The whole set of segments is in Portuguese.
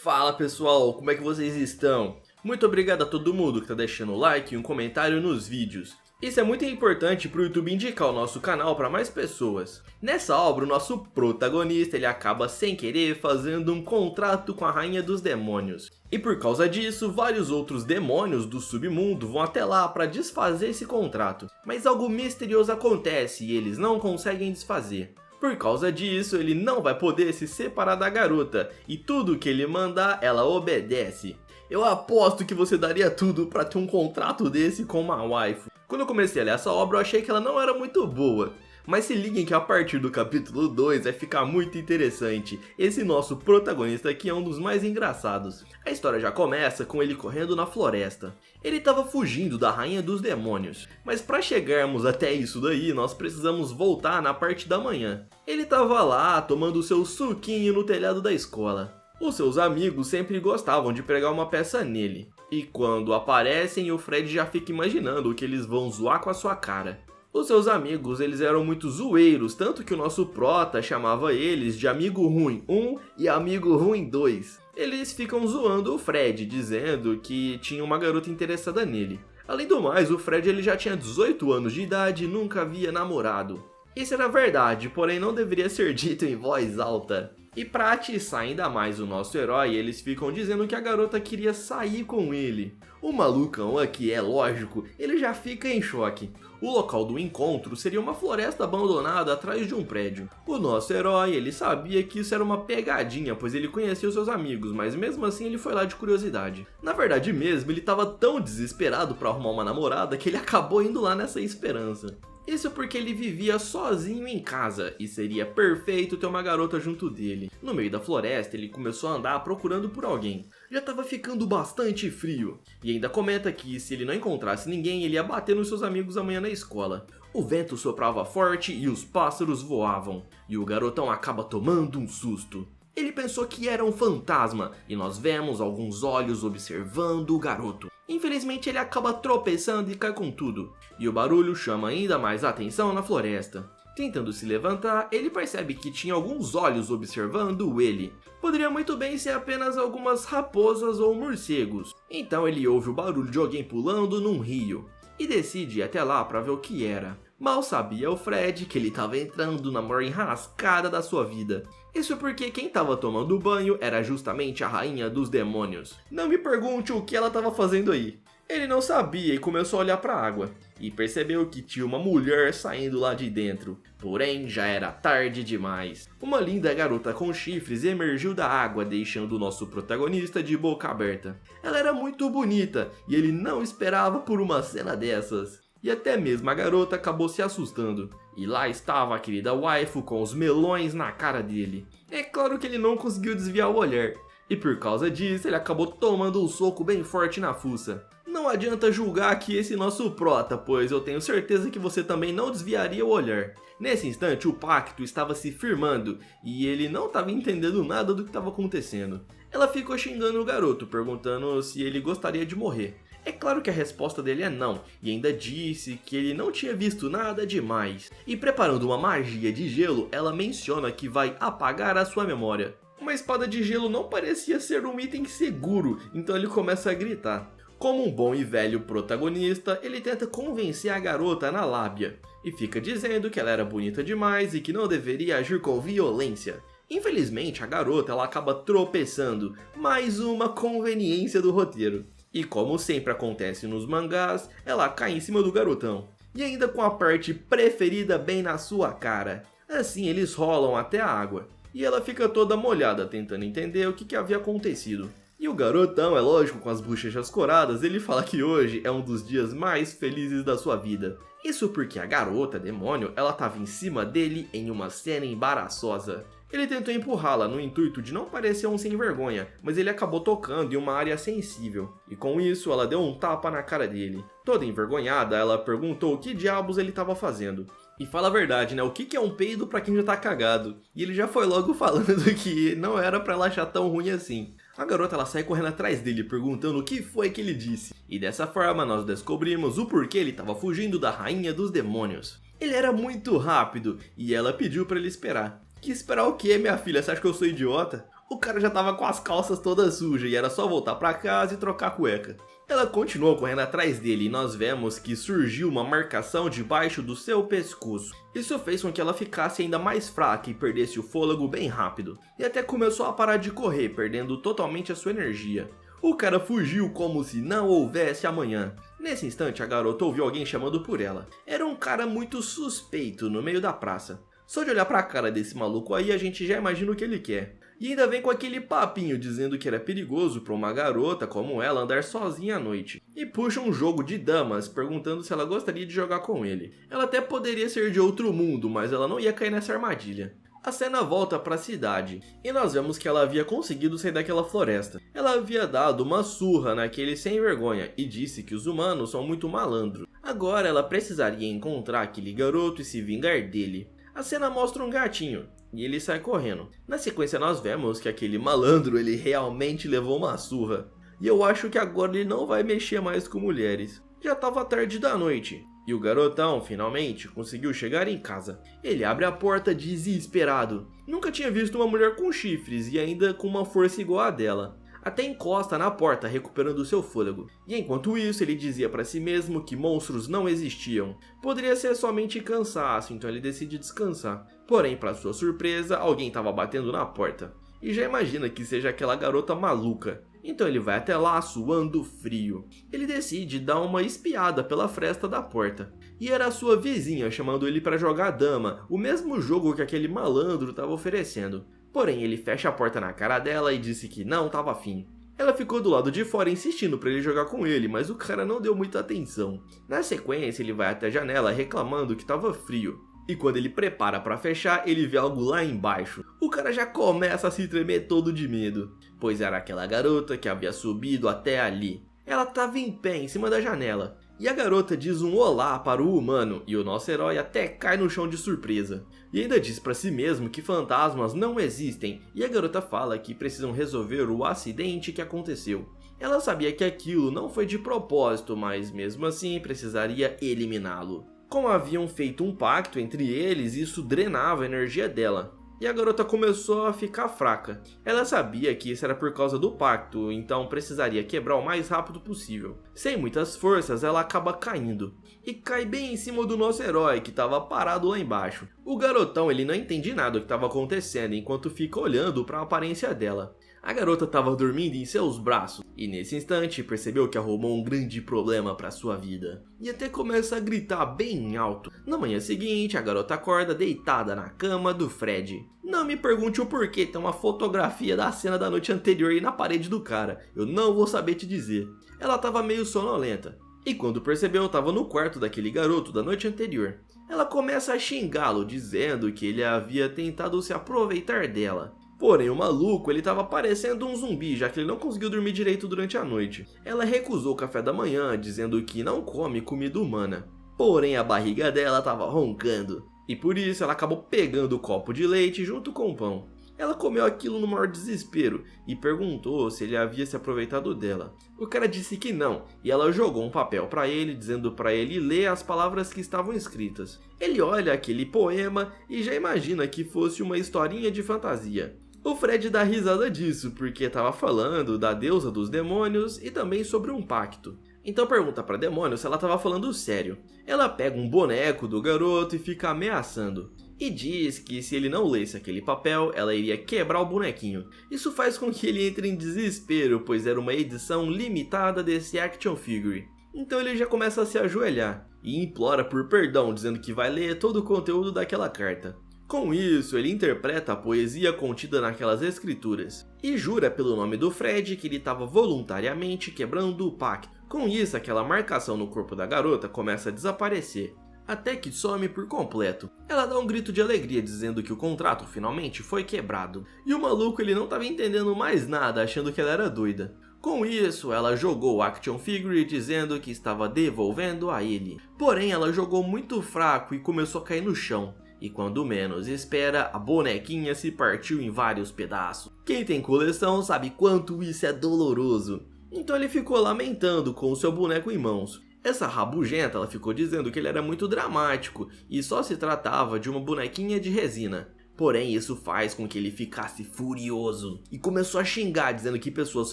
Fala pessoal, como é que vocês estão? Muito obrigado a todo mundo que está deixando o like e um comentário nos vídeos. Isso é muito importante para o YouTube indicar o nosso canal para mais pessoas. Nessa obra, o nosso protagonista ele acaba sem querer fazendo um contrato com a Rainha dos Demônios. E por causa disso, vários outros demônios do submundo vão até lá para desfazer esse contrato. Mas algo misterioso acontece e eles não conseguem desfazer. Por causa disso, ele não vai poder se separar da garota, e tudo que ele mandar, ela obedece. Eu aposto que você daria tudo pra ter um contrato desse com uma waifu. Quando eu comecei a ler essa obra, eu achei que ela não era muito boa. Mas se liguem que a partir do capítulo 2 vai ficar muito interessante. Esse nosso protagonista aqui é um dos mais engraçados. A história já começa com ele correndo na floresta. Ele estava fugindo da Rainha dos Demônios. Mas para chegarmos até isso daí, nós precisamos voltar na parte da manhã. Ele estava lá tomando seu suquinho no telhado da escola. Os seus amigos sempre gostavam de pregar uma peça nele. E quando aparecem, o Fred já fica imaginando o que eles vão zoar com a sua cara. Os seus amigos, eles eram muito zoeiros, tanto que o nosso prota chamava eles de amigo ruim 1 e amigo ruim 2. Eles ficam zoando o Fred, dizendo que tinha uma garota interessada nele. Além do mais, o Fred ele já tinha 18 anos de idade e nunca havia namorado. Isso era verdade, porém não deveria ser dito em voz alta. E pra atiçar ainda mais o nosso herói, eles ficam dizendo que a garota queria sair com ele. O malucão aqui, é lógico, ele já fica em choque. O local do encontro seria uma floresta abandonada atrás de um prédio. O nosso herói, ele sabia que isso era uma pegadinha, pois ele conhecia os seus amigos, mas mesmo assim ele foi lá de curiosidade. Na verdade mesmo, ele estava tão desesperado para arrumar uma namorada que ele acabou indo lá nessa esperança. Isso porque ele vivia sozinho em casa e seria perfeito ter uma garota junto dele. No meio da floresta, ele começou a andar procurando por alguém. Já estava ficando bastante frio. E ainda comenta que se ele não encontrasse ninguém, ele ia bater nos seus amigos amanhã na escola. O vento soprava forte e os pássaros voavam. E o garotão acaba tomando um susto. Ele pensou que era um fantasma e nós vemos alguns olhos observando o garoto. Infelizmente ele acaba tropeçando e cai com tudo. E o barulho chama ainda mais a atenção na floresta. Tentando se levantar, ele percebe que tinha alguns olhos observando ele. Poderia muito bem ser apenas algumas raposas ou morcegos. Então ele ouve o barulho de alguém pulando num rio. E decide ir até lá para ver o que era. Mal sabia o Fred que ele estava entrando na maior enrascada da sua vida. Isso porque quem estava tomando banho era justamente a Rainha dos Demônios. Não me pergunte o que ela estava fazendo aí. Ele não sabia e começou a olhar para a água. E percebeu que tinha uma mulher saindo lá de dentro. Porém, já era tarde demais. Uma linda garota com chifres emergiu da água, deixando o nosso protagonista de boca aberta. Ela era muito bonita e ele não esperava por uma cena dessas. E até mesmo a garota acabou se assustando. E lá estava a querida waifu com os melões na cara dele. É claro que ele não conseguiu desviar o olhar. E por causa disso, ele acabou tomando um soco bem forte na fuça. Não adianta julgar aqui esse nosso prota, pois eu tenho certeza que você também não desviaria o olhar. Nesse instante, o pacto estava se firmando e ele não estava entendendo nada do que estava acontecendo. Ela ficou xingando o garoto, perguntando se ele gostaria de morrer. É claro que a resposta dele é não, e ainda disse que ele não tinha visto nada demais. E preparando uma magia de gelo, ela menciona que vai apagar a sua memória. Uma espada de gelo não parecia ser um item seguro, então ele começa a gritar. Como um bom e velho protagonista, ele tenta convencer a garota na lábia. E fica dizendo que ela era bonita demais e que não deveria agir com violência. Infelizmente, a garota ela acaba tropeçando, mais uma conveniência do roteiro. E como sempre acontece nos mangás, ela cai em cima do garotão. E ainda com a parte preferida bem na sua cara. Assim eles rolam até a água. E ela fica toda molhada tentando entender o que havia acontecido. E o garotão, é lógico, com as bochechas coradas, ele fala que hoje é um dos dias mais felizes da sua vida. Isso porque a garota, demônio, ela estava em cima dele em uma cena embaraçosa. Ele tentou empurrá-la no intuito de não parecer um sem vergonha, mas ele acabou tocando em uma área sensível. E com isso, ela deu um tapa na cara dele. Toda envergonhada, ela perguntou o que diabos ele estava fazendo. E fala a verdade, né? O que é um peido pra quem já tá cagado? E ele já foi logo falando que não era pra ela achar tão ruim assim. A garota ela sai correndo atrás dele, perguntando o que foi que ele disse. E dessa forma nós descobrimos o porquê ele estava fugindo da Rainha dos Demônios. Ele era muito rápido e ela pediu para ele esperar. Que esperar o quê, minha filha? Você acha que eu sou idiota? O cara já tava com as calças todas sujas e era só voltar pra casa e trocar a cueca. Ela continuou correndo atrás dele e nós vemos que surgiu uma marcação debaixo do seu pescoço. Isso fez com que ela ficasse ainda mais fraca e perdesse o fôlego bem rápido. E até começou a parar de correr, perdendo totalmente a sua energia. O cara fugiu como se não houvesse amanhã. Nesse instante, a garota ouviu alguém chamando por ela. Era um cara muito suspeito no meio da praça. Só de olhar pra cara desse maluco aí, a gente já imagina o que ele quer. E ainda vem com aquele papinho dizendo que era perigoso pra uma garota como ela andar sozinha à noite. E puxa um jogo de damas, perguntando se ela gostaria de jogar com ele. Ela até poderia ser de outro mundo, mas ela não ia cair nessa armadilha. A cena volta para a cidade, e nós vemos que ela havia conseguido sair daquela floresta. Ela havia dado uma surra naquele sem vergonha e disse que os humanos são muito malandros. Agora ela precisaria encontrar aquele garoto e se vingar dele. A cena mostra um gatinho, e ele sai correndo. Na sequência nós vemos que aquele malandro ele realmente levou uma surra. E eu acho que agora ele não vai mexer mais com mulheres. Já estava tarde da noite. E o garotão, finalmente, conseguiu chegar em casa. Ele abre a porta desesperado. Nunca tinha visto uma mulher com chifres e ainda com uma força igual a dela. Até encosta na porta, recuperando seu fôlego. E enquanto isso, ele dizia para si mesmo que monstros não existiam. Poderia ser somente cansaço, então ele decide descansar. Porém, para sua surpresa, alguém estava batendo na porta. E já imagina que seja aquela garota maluca. Então ele vai até lá suando frio. Ele decide dar uma espiada pela fresta da porta. E era a sua vizinha chamando ele para jogar dama, o mesmo jogo que aquele malandro estava oferecendo. Porém ele fecha a porta na cara dela e disse que não estava afim. Ela ficou do lado de fora insistindo para ele jogar com ele, mas o cara não deu muita atenção. Na sequência ele vai até a janela reclamando que estava frio. E quando ele prepara para fechar, ele vê algo lá embaixo. O cara já começa a se tremer todo de medo, pois era aquela garota que havia subido até ali. Ela estava em pé em cima da janela. E a garota diz um olá para o humano e o nosso herói até cai no chão de surpresa. E ainda diz para si mesmo que fantasmas não existem e a garota fala que precisam resolver o acidente que aconteceu. Ela sabia que aquilo não foi de propósito, mas mesmo assim precisaria eliminá-lo. Como haviam feito um pacto entre eles, isso drenava a energia dela. E a garota começou a ficar fraca. Ela sabia que isso era por causa do pacto, então precisaria quebrar o mais rápido possível. Sem muitas forças, ela acaba caindo. E cai bem em cima do nosso herói, que estava parado lá embaixo. O garotão ele não entende nada do que estava acontecendo, enquanto fica olhando para a aparência dela. A garota estava dormindo em seus braços, e nesse instante percebeu que arrumou um grande problema para sua vida. E até começa a gritar bem alto. Na manhã seguinte, a garota acorda deitada na cama do Fred. Não me pergunte o porquê, tem uma fotografia da cena da noite anterior aí na parede do cara. Eu não vou saber te dizer. Ela estava meio sonolenta. E quando percebeu, estava no quarto daquele garoto da noite anterior. Ela começa a xingá-lo, dizendo que ele havia tentado se aproveitar dela. Porém, o maluco ele estava parecendo um zumbi, já que ele não conseguiu dormir direito durante a noite. Ela recusou o café da manhã, dizendo que não come comida humana. Porém, a barriga dela estava roncando. E por isso, ela acabou pegando o copo de leite junto com o pão. Ela comeu aquilo no maior desespero e perguntou se ele havia se aproveitado dela. O cara disse que não, e ela jogou um papel para ele, dizendo para ele ler as palavras que estavam escritas. Ele olha aquele poema e já imagina que fosse uma historinha de fantasia. O Fred dá risada disso, porque estava falando da deusa dos demônios e também sobre um pacto. Então pergunta para demônio se ela estava falando sério. Ela pega um boneco do garoto e fica ameaçando. E diz que se ele não lesse aquele papel, ela iria quebrar o bonequinho. Isso faz com que ele entre em desespero, pois era uma edição limitada desse action figure. Então ele já começa a se ajoelhar e implora por perdão, dizendo que vai ler todo o conteúdo daquela carta. Com isso, ele interpreta a poesia contida naquelas escrituras e jura pelo nome do Fred que ele estava voluntariamente quebrando o pacto. Com isso, aquela marcação no corpo da garota começa a desaparecer, até que some por completo. Ela dá um grito de alegria dizendo que o contrato finalmente foi quebrado. E o maluco ele não estava entendendo mais nada, achando que ela era doida. Com isso, ela jogou o action figure dizendo que estava devolvendo a ele. Porém, ela jogou muito fraco e começou a cair no chão. E quando menos espera, a bonequinha se partiu em vários pedaços. Quem tem coleção sabe quanto isso é doloroso. Então ele ficou lamentando com o seu boneco em mãos. Essa rabugenta ela ficou dizendo que ele era muito dramático e só se tratava de uma bonequinha de resina. Porém, isso faz com que ele ficasse furioso e começou a xingar, dizendo que pessoas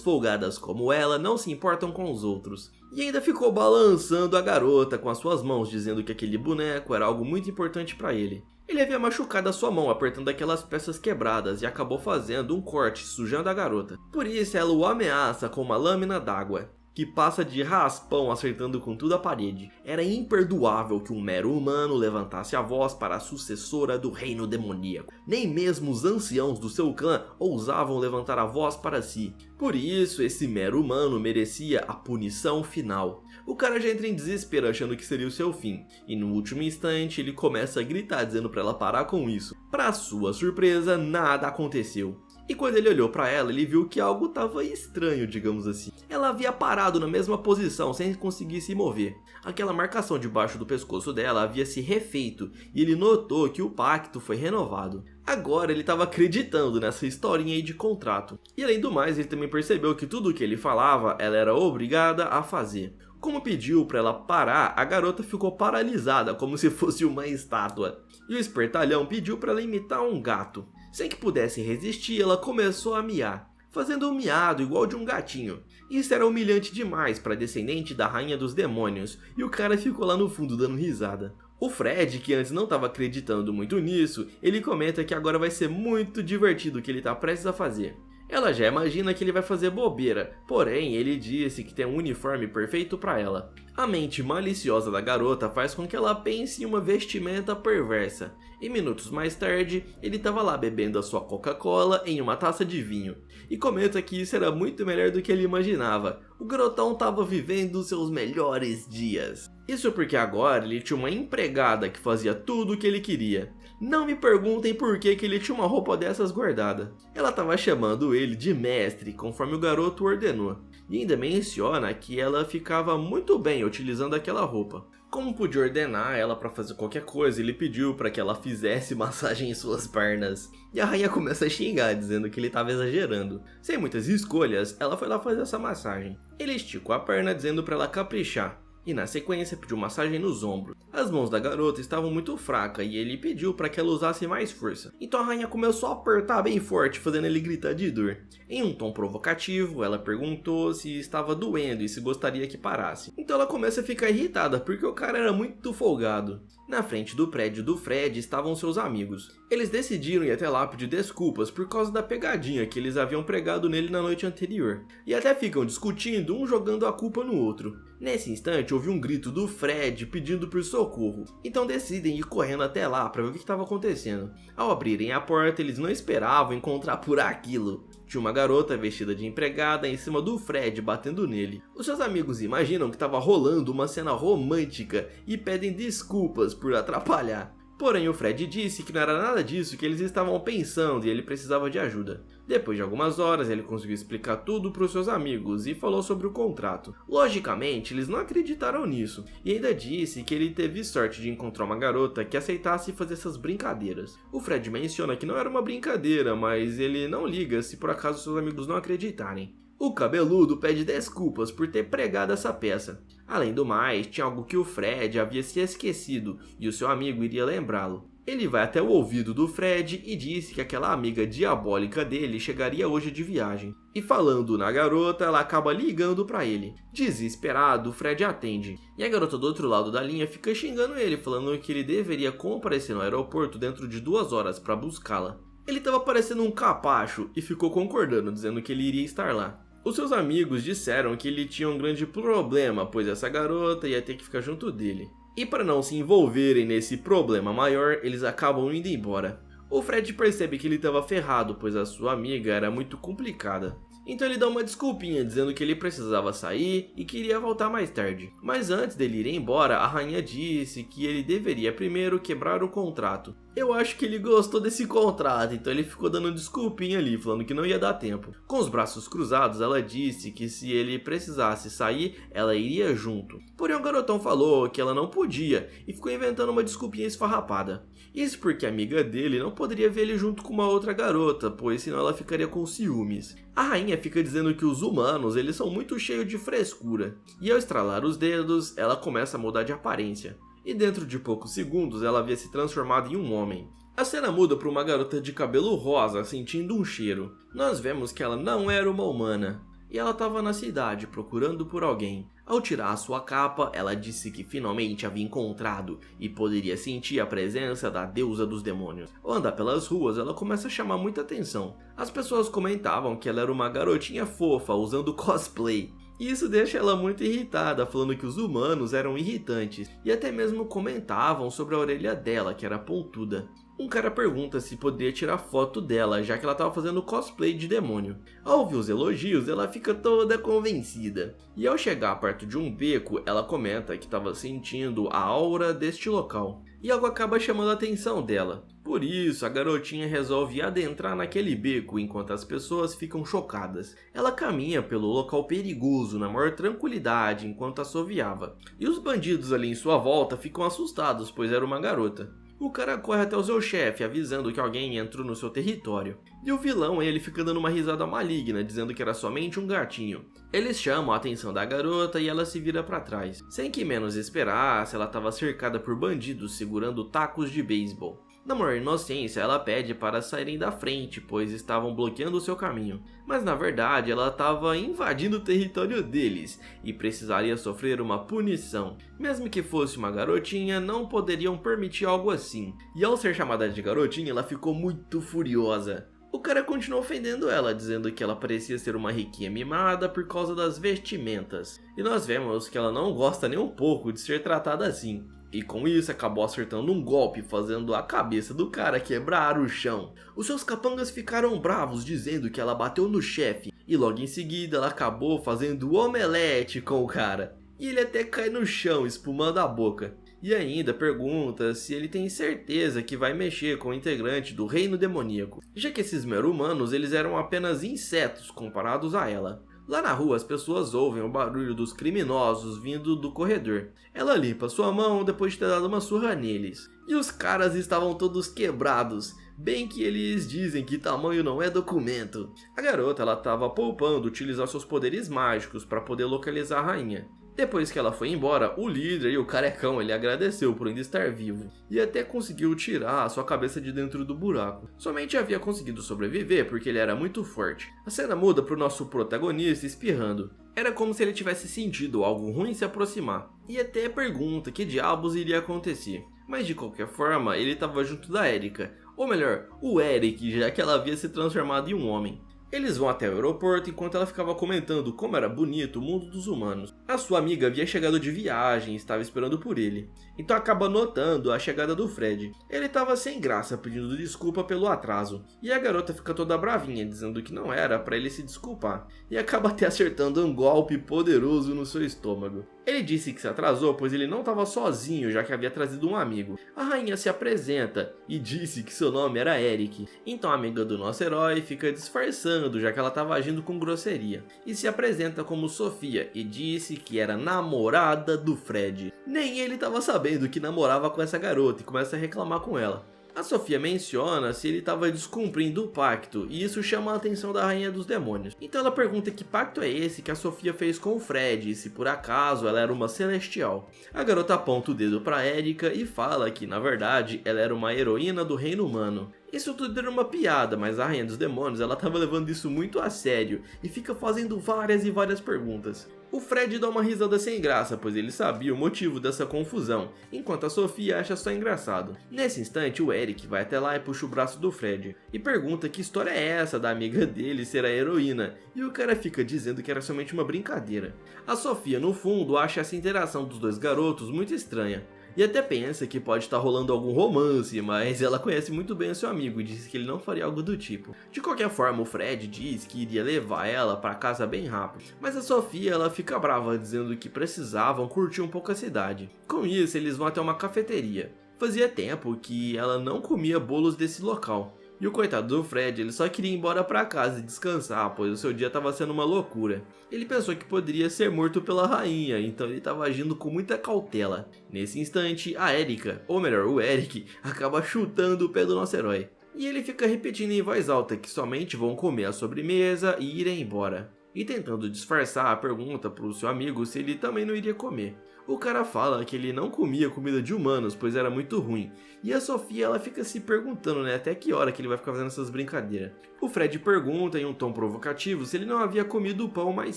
folgadas como ela não se importam com os outros. E ainda ficou balançando a garota com as suas mãos, dizendo que aquele boneco era algo muito importante para ele. Ele havia machucado a sua mão apertando aquelas peças quebradas e acabou fazendo um corte, sujando a garota. Por isso ela o ameaça com uma lâmina d'água, que passa de raspão acertando com tudo a parede. Era imperdoável que um mero humano levantasse a voz para a sucessora do reino demoníaco. Nem mesmo os anciãos do seu clã ousavam levantar a voz para si. Por isso, esse mero humano merecia a punição final. O cara já entra em desespero achando que seria o seu fim, e no último instante ele começa a gritar dizendo para ela parar com isso. Para sua surpresa, nada aconteceu. E quando ele olhou para ela, ele viu que algo estava estranho, digamos assim. Ela havia parado na mesma posição, sem conseguir se mover. Aquela marcação debaixo do pescoço dela havia se refeito, e ele notou que o pacto foi renovado. Agora ele estava acreditando nessa historinha aí de contrato. E além do mais, ele também percebeu que tudo o que ele falava, ela era obrigada a fazer. Como pediu para ela parar, a garota ficou paralisada, como se fosse uma estátua. E o espertalhão pediu para ela imitar um gato. Sem que pudesse resistir, ela começou a miar, fazendo um miado igual de um gatinho. Isso era humilhante demais para a descendente da rainha dos demônios, e o cara ficou lá no fundo dando risada. O Fred, que antes não estava acreditando muito nisso, ele comenta que agora vai ser muito divertido o que ele está prestes a fazer. Ela já imagina que ele vai fazer bobeira, porém ele disse que tem um uniforme perfeito para ela. A mente maliciosa da garota faz com que ela pense em uma vestimenta perversa. E minutos mais tarde, ele estava lá bebendo a sua Coca-Cola em uma taça de vinho. E comenta que isso era muito melhor do que ele imaginava. O garotão estava vivendo seus melhores dias. Isso porque agora ele tinha uma empregada que fazia tudo o que ele queria. Não me perguntem por que ele tinha uma roupa dessas guardada. Ela estava chamando ele de mestre, conforme o garoto ordenou. E ainda menciona que ela ficava muito bem utilizando aquela roupa. Como podia ordenar ela para fazer qualquer coisa, ele pediu para que ela fizesse massagem em suas pernas. E a rainha começa a xingar, dizendo que ele estava exagerando. Sem muitas escolhas, ela foi lá fazer essa massagem. Ele esticou a perna, dizendo para ela caprichar. E na sequência pediu massagem nos ombros. As mãos da garota estavam muito fracas e ele pediu para que ela usasse mais força. Então a rainha começou a apertar bem forte, fazendo ele gritar de dor. Em um tom provocativo, ela perguntou se estava doendo e se gostaria que parasse. Então ela começa a ficar irritada, porque o cara era muito folgado. Na frente do prédio do Fred estavam seus amigos. Eles decidiram ir até lá pedir desculpas por causa da pegadinha que eles haviam pregado nele na noite anterior. E até ficam discutindo, um jogando a culpa no outro. Nesse instante, houve um grito do Fred pedindo por socorro. Então decidem ir correndo até lá para ver o que estava acontecendo. Ao abrirem a porta, eles não esperavam encontrar por aquilo. Tinha uma garota vestida de empregada em cima do Fred batendo nele. Os seus amigos imaginam que estava rolando uma cena romântica e pedem desculpas por atrapalhar. Porém, o Fred disse que não era nada disso que eles estavam pensando e ele precisava de ajuda. Depois de algumas horas, ele conseguiu explicar tudo para os seus amigos e falou sobre o contrato. Logicamente, eles não acreditaram nisso e ainda disse que ele teve sorte de encontrar uma garota que aceitasse fazer essas brincadeiras. O Fred menciona que não era uma brincadeira, mas ele não liga se por acaso seus amigos não acreditarem. O cabeludo pede desculpas por ter pregado essa peça. Além do mais, tinha algo que o Fred havia se esquecido e o seu amigo iria lembrá-lo. Ele vai até o ouvido do Fred e disse que aquela amiga diabólica dele chegaria hoje de viagem. E falando na garota, ela acaba ligando para ele. Desesperado, o Fred atende. E a garota do outro lado da linha fica xingando ele, falando que ele deveria comparecer no aeroporto dentro de 2 horas para buscá-la. Ele estava parecendo um capacho e ficou concordando, dizendo que ele iria estar lá. Os seus amigos disseram que ele tinha um grande problema, pois essa garota ia ter que ficar junto dele. E para não se envolverem nesse problema maior, eles acabam indo embora. O Fred percebe que ele estava ferrado, pois a sua amiga era muito complicada. Então ele dá uma desculpinha, dizendo que ele precisava sair e queria voltar mais tarde. Mas antes dele ir embora, a rainha disse que ele deveria primeiro quebrar o contrato. Eu acho que ele gostou desse contrato, então ele ficou dando desculpinha ali, falando que não ia dar tempo. Com os braços cruzados, ela disse que se ele precisasse sair, ela iria junto. Porém o garotão falou que ela não podia e ficou inventando uma desculpinha esfarrapada. Isso porque a amiga dele não poderia ver ele junto com uma outra garota, pois senão ela ficaria com ciúmes. A rainha fica dizendo que os humanos, eles são muito cheios de frescura. E ao estralar os dedos, ela começa a mudar de aparência. E dentro de poucos segundos ela havia se transformado em um homem. A cena muda para uma garota de cabelo rosa sentindo um cheiro. Nós vemos que ela não era uma humana. E ela estava na cidade procurando por alguém. Ao tirar a sua capa, ela disse que finalmente havia encontrado e poderia sentir a presença da deusa dos demônios. Ao andar pelas ruas, ela começa a chamar muita atenção. As pessoas comentavam que ela era uma garotinha fofa usando cosplay. E isso deixa ela muito irritada, falando que os humanos eram irritantes, e até mesmo comentavam sobre a orelha dela, que era pontuda. Um cara pergunta se poderia tirar foto dela, já que ela estava fazendo cosplay de demônio. Ao ouvir os elogios, ela fica toda convencida. E ao chegar perto de um beco, ela comenta que estava sentindo a aura deste local. E algo acaba chamando a atenção dela. Por isso, a garotinha resolve adentrar naquele beco enquanto as pessoas ficam chocadas. Ela caminha pelo local perigoso na maior tranquilidade enquanto assoviava. E os bandidos ali em sua volta ficam assustados, pois era uma garota. O cara corre até o seu chefe, avisando que alguém entrou no seu território. E o vilão, ele fica dando uma risada maligna, dizendo que era somente um gatinho. Eles chamam a atenção da garota e ela se vira para trás. Sem que menos esperasse, ela estava cercada por bandidos segurando tacos de beisebol. Na maior inocência, ela pede para saírem da frente, pois estavam bloqueando o seu caminho. Mas na verdade, ela estava invadindo o território deles e precisaria sofrer uma punição. Mesmo que fosse uma garotinha, não poderiam permitir algo assim. E ao ser chamada de garotinha, ela ficou muito furiosa. O cara continuou ofendendo ela, dizendo que ela parecia ser uma riquinha mimada por causa das vestimentas. E nós vemos que ela não gosta nem um pouco de ser tratada assim. E com isso acabou acertando um golpe, fazendo a cabeça do cara quebrar o chão. Os seus capangas ficaram bravos, dizendo que ela bateu no chefe. E logo em seguida ela acabou fazendo omelete com o cara. E ele até cai no chão, espumando a boca. E ainda pergunta se ele tem certeza que vai mexer com o integrante do reino demoníaco, já que esses mero-humanos eles eram apenas insetos comparados a ela. Lá na rua, as pessoas ouvem o barulho dos criminosos vindo do corredor. Ela limpa sua mão depois de ter dado uma surra neles. E os caras estavam todos quebrados, bem que eles dizem que tamanho não é documento. A garota ela estava poupando utilizar seus poderes mágicos para poder localizar a rainha. Depois que ela foi embora, o líder e o carecão ele agradeceu por ainda estar vivo e até conseguiu tirar a sua cabeça de dentro do buraco. Somente havia conseguido sobreviver porque ele era muito forte. A cena muda para o nosso protagonista espirrando. Era como se ele tivesse sentido algo ruim se aproximar e até pergunta que diabos iria acontecer. Mas de qualquer forma, ele estava junto da Erika, ou melhor, o Eric, já que ela havia se transformado em um homem. Eles vão até o aeroporto enquanto ela ficava comentando como era bonito o mundo dos humanos. A sua amiga havia chegado de viagem e estava esperando por ele. Então acaba notando a chegada do Fred. Ele estava sem graça pedindo desculpa pelo atraso. E a garota fica toda bravinha dizendo que não era para ele se desculpar. E acaba até acertando um golpe poderoso no seu estômago. Ele disse que se atrasou pois ele não estava sozinho, já que havia trazido um amigo. A rainha se apresenta e disse que seu nome era Eric. Então a amiga do nosso herói fica disfarçando, já que ela estava agindo com grosseria. E se apresenta como Sofia e disse que era namorada do Fred. Nem ele estava sabendo que namorava com essa garota e começa a reclamar com ela. A Sofia menciona se ele estava descumprindo o pacto, e isso chama a atenção da Rainha dos Demônios. Então ela pergunta que pacto é esse que a Sofia fez com o Fred, e se por acaso ela era uma celestial. A garota aponta o dedo para Erika e fala que, na verdade, ela era uma heroína do reino humano. Isso tudo era uma piada, mas a Rainha dos Demônios ela estava levando isso muito a sério e fica fazendo várias e várias perguntas. O Fred dá uma risada sem graça, pois ele sabia o motivo dessa confusão, enquanto a Sofia acha só engraçado. Nesse instante, o Eric vai até lá e puxa o braço do Fred, e pergunta que história é essa da amiga dele ser a heroína, e o cara fica dizendo que era somente uma brincadeira. A Sofia, no fundo, acha essa interação dos dois garotos muito estranha. E até pensa que pode estar rolando algum romance, mas ela conhece muito bem o seu amigo e disse que ele não faria algo do tipo. De qualquer forma, o Fred diz que iria levar ela para casa bem rápido, mas a Sofia ela fica brava dizendo que precisavam curtir um pouco a cidade. Com isso, eles vão até uma cafeteria. Fazia tempo que ela não comia bolos desse local. E o coitado do Fred, ele só queria ir embora para casa e descansar, pois o seu dia estava sendo uma loucura. Ele pensou que poderia ser morto pela rainha, então ele estava agindo com muita cautela. Nesse instante, a Erika, ou melhor, o Eric, acaba chutando o pé do nosso herói. E ele fica repetindo em voz alta que somente vão comer a sobremesa e irem embora. e tentando disfarçar, pergunta pro seu amigo se ele também não iria comer. O cara fala que ele não comia comida de humanos, pois era muito ruim. E a Sofia, ela fica se perguntando, né, até que hora que ele vai ficar fazendo essas brincadeiras. O Fred pergunta em um tom provocativo se ele não havia comido o pão mais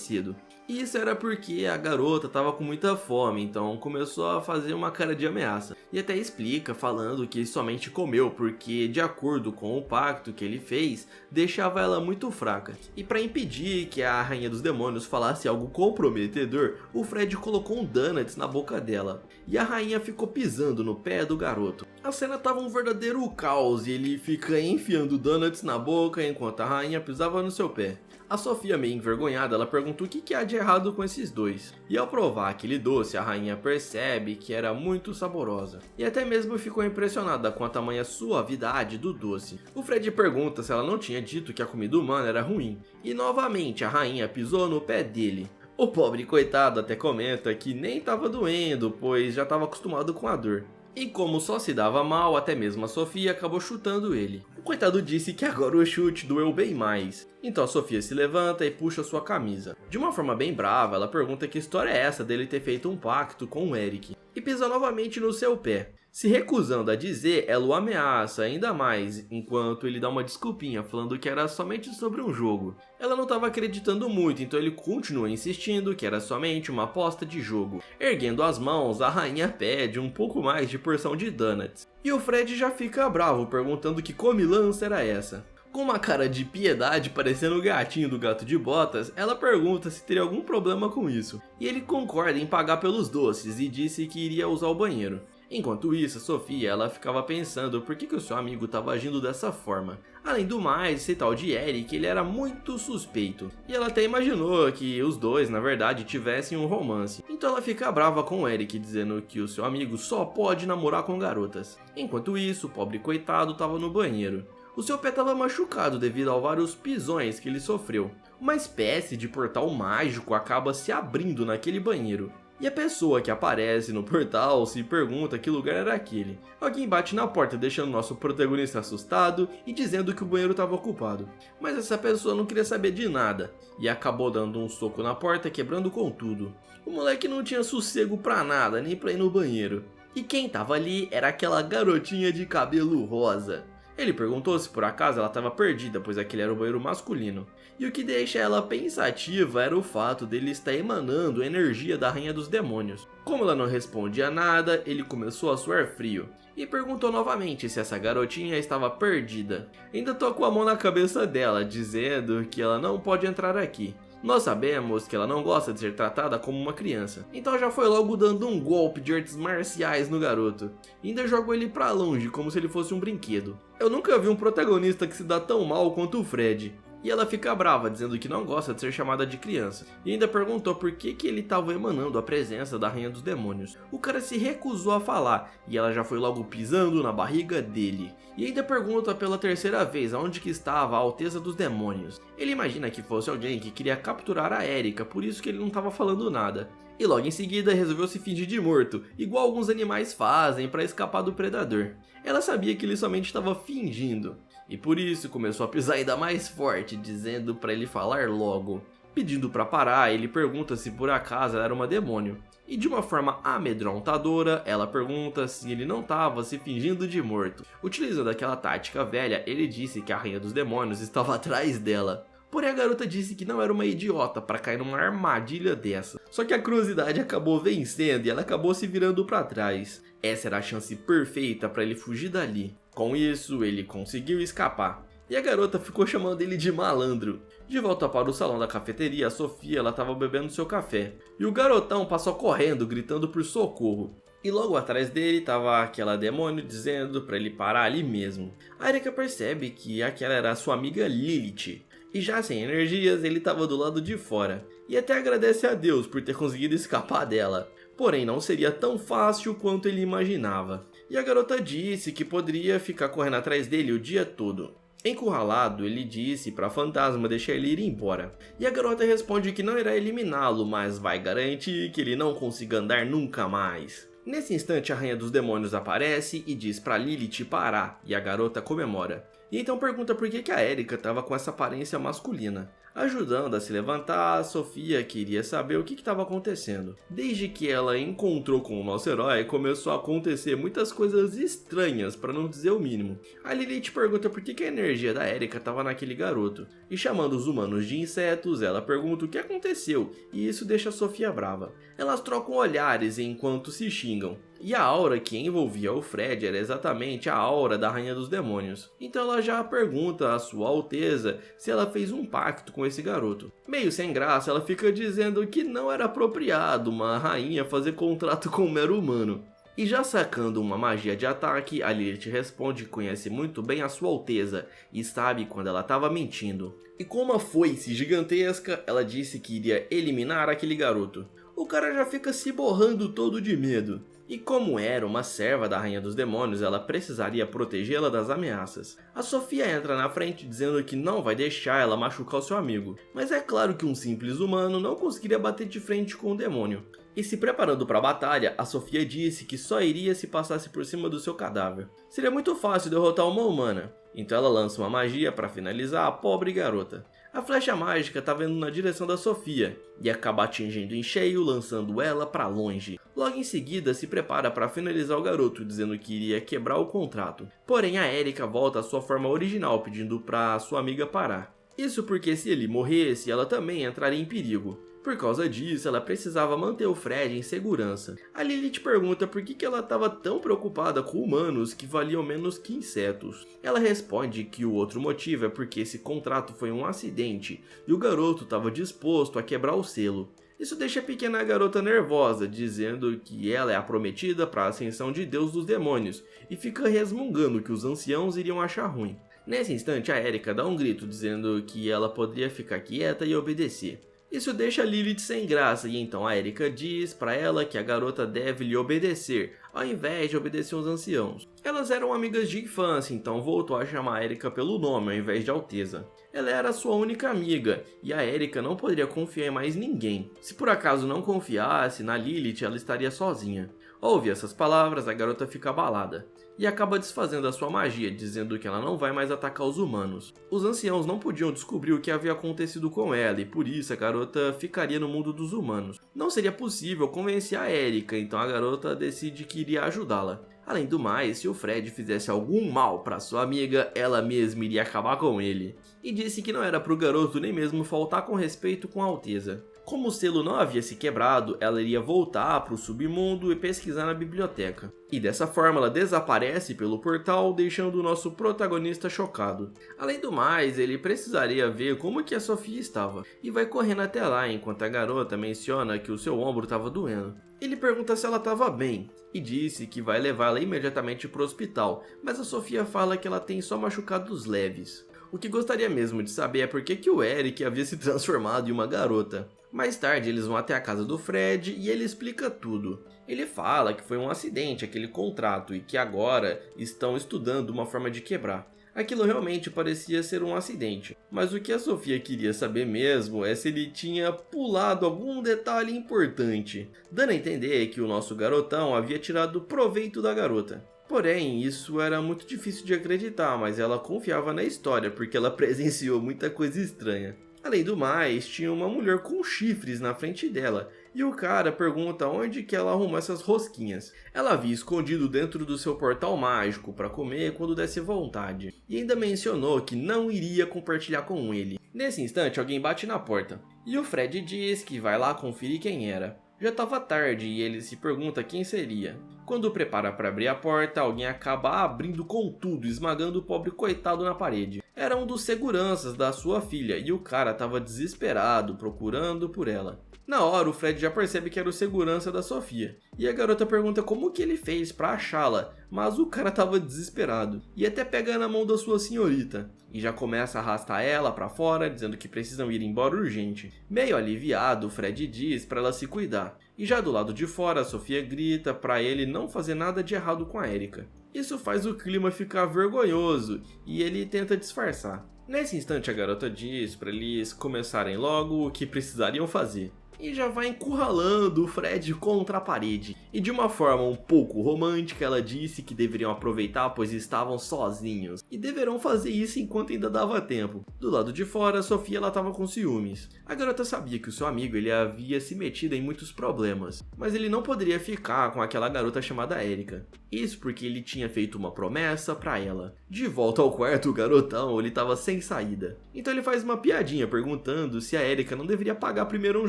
cedo. E isso era porque a garota estava com muita fome, então começou a fazer uma cara de ameaça. E até explica, falando que somente comeu porque, de acordo com o pacto que ele fez, deixava ela muito fraca. E para impedir que a Rainha dos Demônios falasse algo comprometedor, o Fred colocou um donuts na boca dela. E a rainha ficou pisando no pé do garoto. A cena tava um verdadeiro caos e ele fica enfiando donuts na boca enquanto a rainha pisava no seu pé. A Sofia, meio envergonhada, ela pergunta o que há de errado com esses dois. E ao provar aquele doce, a rainha percebe que era muito saborosa. E até mesmo ficou impressionada com a tamanha suavidade do doce. O Fred pergunta se ela não tinha dito que a comida humana era ruim. E novamente a rainha pisou no pé dele. O pobre coitado até comenta que nem estava doendo, pois já estava acostumado com a dor. E como só se dava mal, até mesmo a Sofia acabou chutando ele. O coitado disse que agora o chute doeu bem mais. Então a Sofia se levanta e puxa sua camisa. De uma forma bem brava, ela pergunta que história é essa dele ter feito um pacto com o Eric. E pisa novamente no seu pé. Se recusando a dizer, ela o ameaça ainda mais, enquanto ele dá uma desculpinha, falando que era somente sobre um jogo. Ela não estava acreditando muito, então ele continua insistindo que era somente uma aposta de jogo. Erguendo as mãos, a rainha pede um pouco mais de porção de donuts. E o Fred já fica bravo, perguntando que comilança era essa. Com uma cara de piedade parecendo o gatinho do Gato de Botas, ela pergunta se teria algum problema com isso. E ele concorda em pagar pelos doces e disse que iria usar o banheiro. Enquanto isso, a Sofia, ela ficava pensando por que o seu amigo estava agindo dessa forma. Além do mais, esse tal de Eric, ele era muito suspeito. E ela até imaginou que os dois, na verdade, tivessem um romance. Então ela fica brava com o Eric, dizendo que o seu amigo só pode namorar com garotas. Enquanto isso, o pobre coitado estava no banheiro. O seu pé estava machucado devido a vários pisões que ele sofreu. Uma espécie de portal mágico acaba se abrindo naquele banheiro. E a pessoa que aparece no portal se pergunta que lugar era aquele. Alguém bate na porta deixando nosso protagonista assustado e dizendo que o banheiro estava ocupado. Mas essa pessoa não queria saber de nada e acabou dando um soco na porta, quebrando com tudo. O moleque não tinha sossego pra nada, nem pra ir no banheiro. E quem tava ali era aquela garotinha de cabelo rosa. Ele perguntou se por acaso ela estava perdida, pois aquele era o banheiro masculino. E o que deixa ela pensativa era o fato dele estar emanando a energia da Rainha dos Demônios. Como ela não respondia nada, ele começou a suar frio. E perguntou novamente se essa garotinha estava perdida. Ainda tocou a mão na cabeça dela, dizendo que ela não pode entrar aqui. Nós sabemos que ela não gosta de ser tratada como uma criança, então já foi logo dando um golpe de artes marciais no garoto. E ainda jogou ele pra longe, como se ele fosse um brinquedo. Eu nunca vi um protagonista que se dá tão mal quanto o Fred. E ela fica brava, dizendo que não gosta de ser chamada de criança. E ainda perguntou por que ele estava emanando a presença da Rainha dos Demônios. O cara se recusou a falar, e ela já foi logo pisando na barriga dele. E ainda pergunta pela terceira vez aonde que estava a Alteza dos Demônios. Ele imagina que fosse alguém que queria capturar a Erika, por isso que ele não estava falando nada. E logo em seguida resolveu se fingir de morto, igual alguns animais fazem para escapar do predador. Ela sabia que ele somente estava fingindo. E por isso começou a pisar ainda mais forte, dizendo para ele falar logo. Pedindo para parar, ele pergunta se por acaso ela era uma demônio. E de uma forma amedrontadora, ela pergunta se ele não estava se fingindo de morto. Utilizando aquela tática velha, ele disse que a Rainha dos Demônios estava atrás dela. Porém a garota disse que não era uma idiota para cair numa armadilha dessa. Só que a curiosidade acabou vencendo e ela acabou se virando para trás. Essa era a chance perfeita para ele fugir dali. Com isso, ele conseguiu escapar. E a garota ficou chamando ele de malandro. De volta para o salão da cafeteria, a Sofia estava bebendo seu café. E o garotão passou correndo, gritando por socorro. E logo atrás dele estava aquela demônio dizendo para ele parar ali mesmo. A Erika percebe que aquela era a sua amiga Lilith. E já sem energias, ele estava do lado de fora. E até agradece a Deus por ter conseguido escapar dela. Porém, não seria tão fácil quanto ele imaginava. E a garota disse que poderia ficar correndo atrás dele o dia todo. Encurralado, ele disse para a fantasma deixar ele ir embora. E a garota responde que não irá eliminá-lo, mas vai garantir que ele não consiga andar nunca mais. Nesse instante, a Rainha dos Demônios aparece e diz para Lilith parar, e a garota comemora. E então pergunta por que a Erika estava com essa aparência masculina. Ajudando a se levantar, a Sofia queria saber o que estava acontecendo. Desde que ela encontrou com o nosso herói, começou a acontecer muitas coisas estranhas, para não dizer o mínimo. A Lilith pergunta por que a energia da Erika estava naquele garoto. E chamando os humanos de insetos, ela pergunta o que aconteceu, e isso deixa a Sofia brava. Elas trocam olhares enquanto se xingam. E a aura que envolvia o Fred era exatamente a aura da Rainha dos Demônios. Então ela já pergunta à Sua Alteza se ela fez um pacto com esse garoto. Meio sem graça, ela fica dizendo que não era apropriado uma rainha fazer contrato com um mero humano. E já sacando uma magia de ataque, a Lilith responde que conhece muito bem a Sua Alteza e sabe quando ela estava mentindo. E com uma foice gigantesca, ela disse que iria eliminar aquele garoto. O cara já fica se borrando todo de medo. E como era uma serva da Rainha dos Demônios, ela precisaria protegê-la das ameaças. A Sofia entra na frente dizendo que não vai deixar ela machucar o seu amigo, mas é claro que um simples humano não conseguiria bater de frente com o demônio. E se preparando para a batalha, a Sofia disse que só iria se passasse por cima do seu cadáver. Seria muito fácil derrotar uma humana, então ela lança uma magia para finalizar a pobre garota. A flecha mágica estava indo na direção da Sofia e acaba atingindo em cheio, lançando ela para longe. Logo em seguida, se prepara para finalizar o garoto, dizendo que iria quebrar o contrato. Porém, a Erika volta à sua forma original, pedindo para sua amiga parar. Isso porque se ele morresse, ela também entraria em perigo. Por causa disso, ela precisava manter o Fred em segurança. A Lilith pergunta por que ela estava tão preocupada com humanos que valiam menos que insetos. Ela responde que o outro motivo é porque esse contrato foi um acidente e o garoto estava disposto a quebrar o selo. Isso deixa a pequena garota nervosa, dizendo que ela é a prometida para a ascensão de Deus dos Demônios e fica resmungando que os anciãos iriam achar ruim. Nesse instante, a Erika dá um grito dizendo que ela poderia ficar quieta e obedecer. Isso deixa a Lilith sem graça e então a Erika diz para ela que a garota deve lhe obedecer, ao invés de obedecer aos anciãos. Elas eram amigas de infância, então voltou a chamar a Erika pelo nome ao invés de Alteza. Ela era sua única amiga, e a Erika não poderia confiar em mais ninguém. Se por acaso não confiasse na Lilith, ela estaria sozinha. Ao ouvir essas palavras, a garota fica abalada e acaba desfazendo a sua magia, dizendo que ela não vai mais atacar os humanos. Os anciãos não podiam descobrir o que havia acontecido com ela e por isso a garota ficaria no mundo dos humanos. Não seria possível convencer a Erika, então a garota decide que iria ajudá-la. Além do mais, se o Fred fizesse algum mal para sua amiga, ela mesma iria acabar com ele. E disse que não era para o garoto nem mesmo faltar com respeito com a Alteza. Como o selo não havia se quebrado, ela iria voltar para o submundo e pesquisar na biblioteca. E dessa forma ela desaparece pelo portal, deixando o nosso protagonista chocado. Além do mais, ele precisaria ver como que a Sofia estava, e vai correndo até lá enquanto a garota menciona que o seu ombro estava doendo. Ele pergunta se ela estava bem, e disse que vai levá-la imediatamente para o hospital, mas a Sofia fala que ela tem só machucados leves. O que gostaria mesmo de saber é por que o Eric havia se transformado em uma garota. Mais tarde eles vão até a casa do Fred e ele explica tudo. Ele fala que foi um acidente aquele contrato e que agora estão estudando uma forma de quebrar. Aquilo realmente parecia ser um acidente, mas o que a Sofia queria saber mesmo é se ele tinha pulado algum detalhe importante, dando a entender que o nosso garotão havia tirado proveito da garota. Porém, isso era muito difícil de acreditar, mas ela confiava na história porque ela presenciou muita coisa estranha. Além do mais, tinha uma mulher com chifres na frente dela, e o cara pergunta onde que ela arrumou essas rosquinhas. Ela havia escondido dentro do seu portal mágico para comer quando desse vontade, e ainda mencionou que não iria compartilhar com ele. Nesse instante, alguém bate na porta, e o Fred diz que vai lá conferir quem era. Já estava tarde e ele se pergunta quem seria. Quando prepara para abrir a porta, alguém acaba abrindo com tudo, esmagando o pobre coitado na parede. Era um dos seguranças da sua filha e o cara estava desesperado, procurando por ela. Na hora, o Fred já percebe que era o segurança da Sofia. E a garota pergunta como que ele fez para achá-la, mas o cara estava desesperado. E até pega na mão da sua senhorita. E já começa a arrastar ela para fora, dizendo que precisam ir embora urgente. Meio aliviado, o Fred diz para ela se cuidar. E já do lado de fora, a Sofia grita para ele não fazer nada de errado com a Erika. Isso faz o clima ficar vergonhoso e ele tenta disfarçar. Nesse instante, a garota diz para eles começarem logo o que precisariam fazer. e já vai encurralando o Fred contra a parede. E de uma forma um pouco romântica, ela disse que deveriam aproveitar pois estavam sozinhos e deverão fazer isso enquanto ainda dava tempo. Do lado de fora, Sofia ela estava com ciúmes. A garota sabia que o seu amigo ele havia se metido em muitos problemas, mas ele não poderia ficar com aquela garota chamada Erika. Isso porque ele tinha feito uma promessa pra ela. De volta ao quarto, o garotão ele estava sem saída. Então ele faz uma piadinha perguntando se a Erika não deveria pagar primeiro um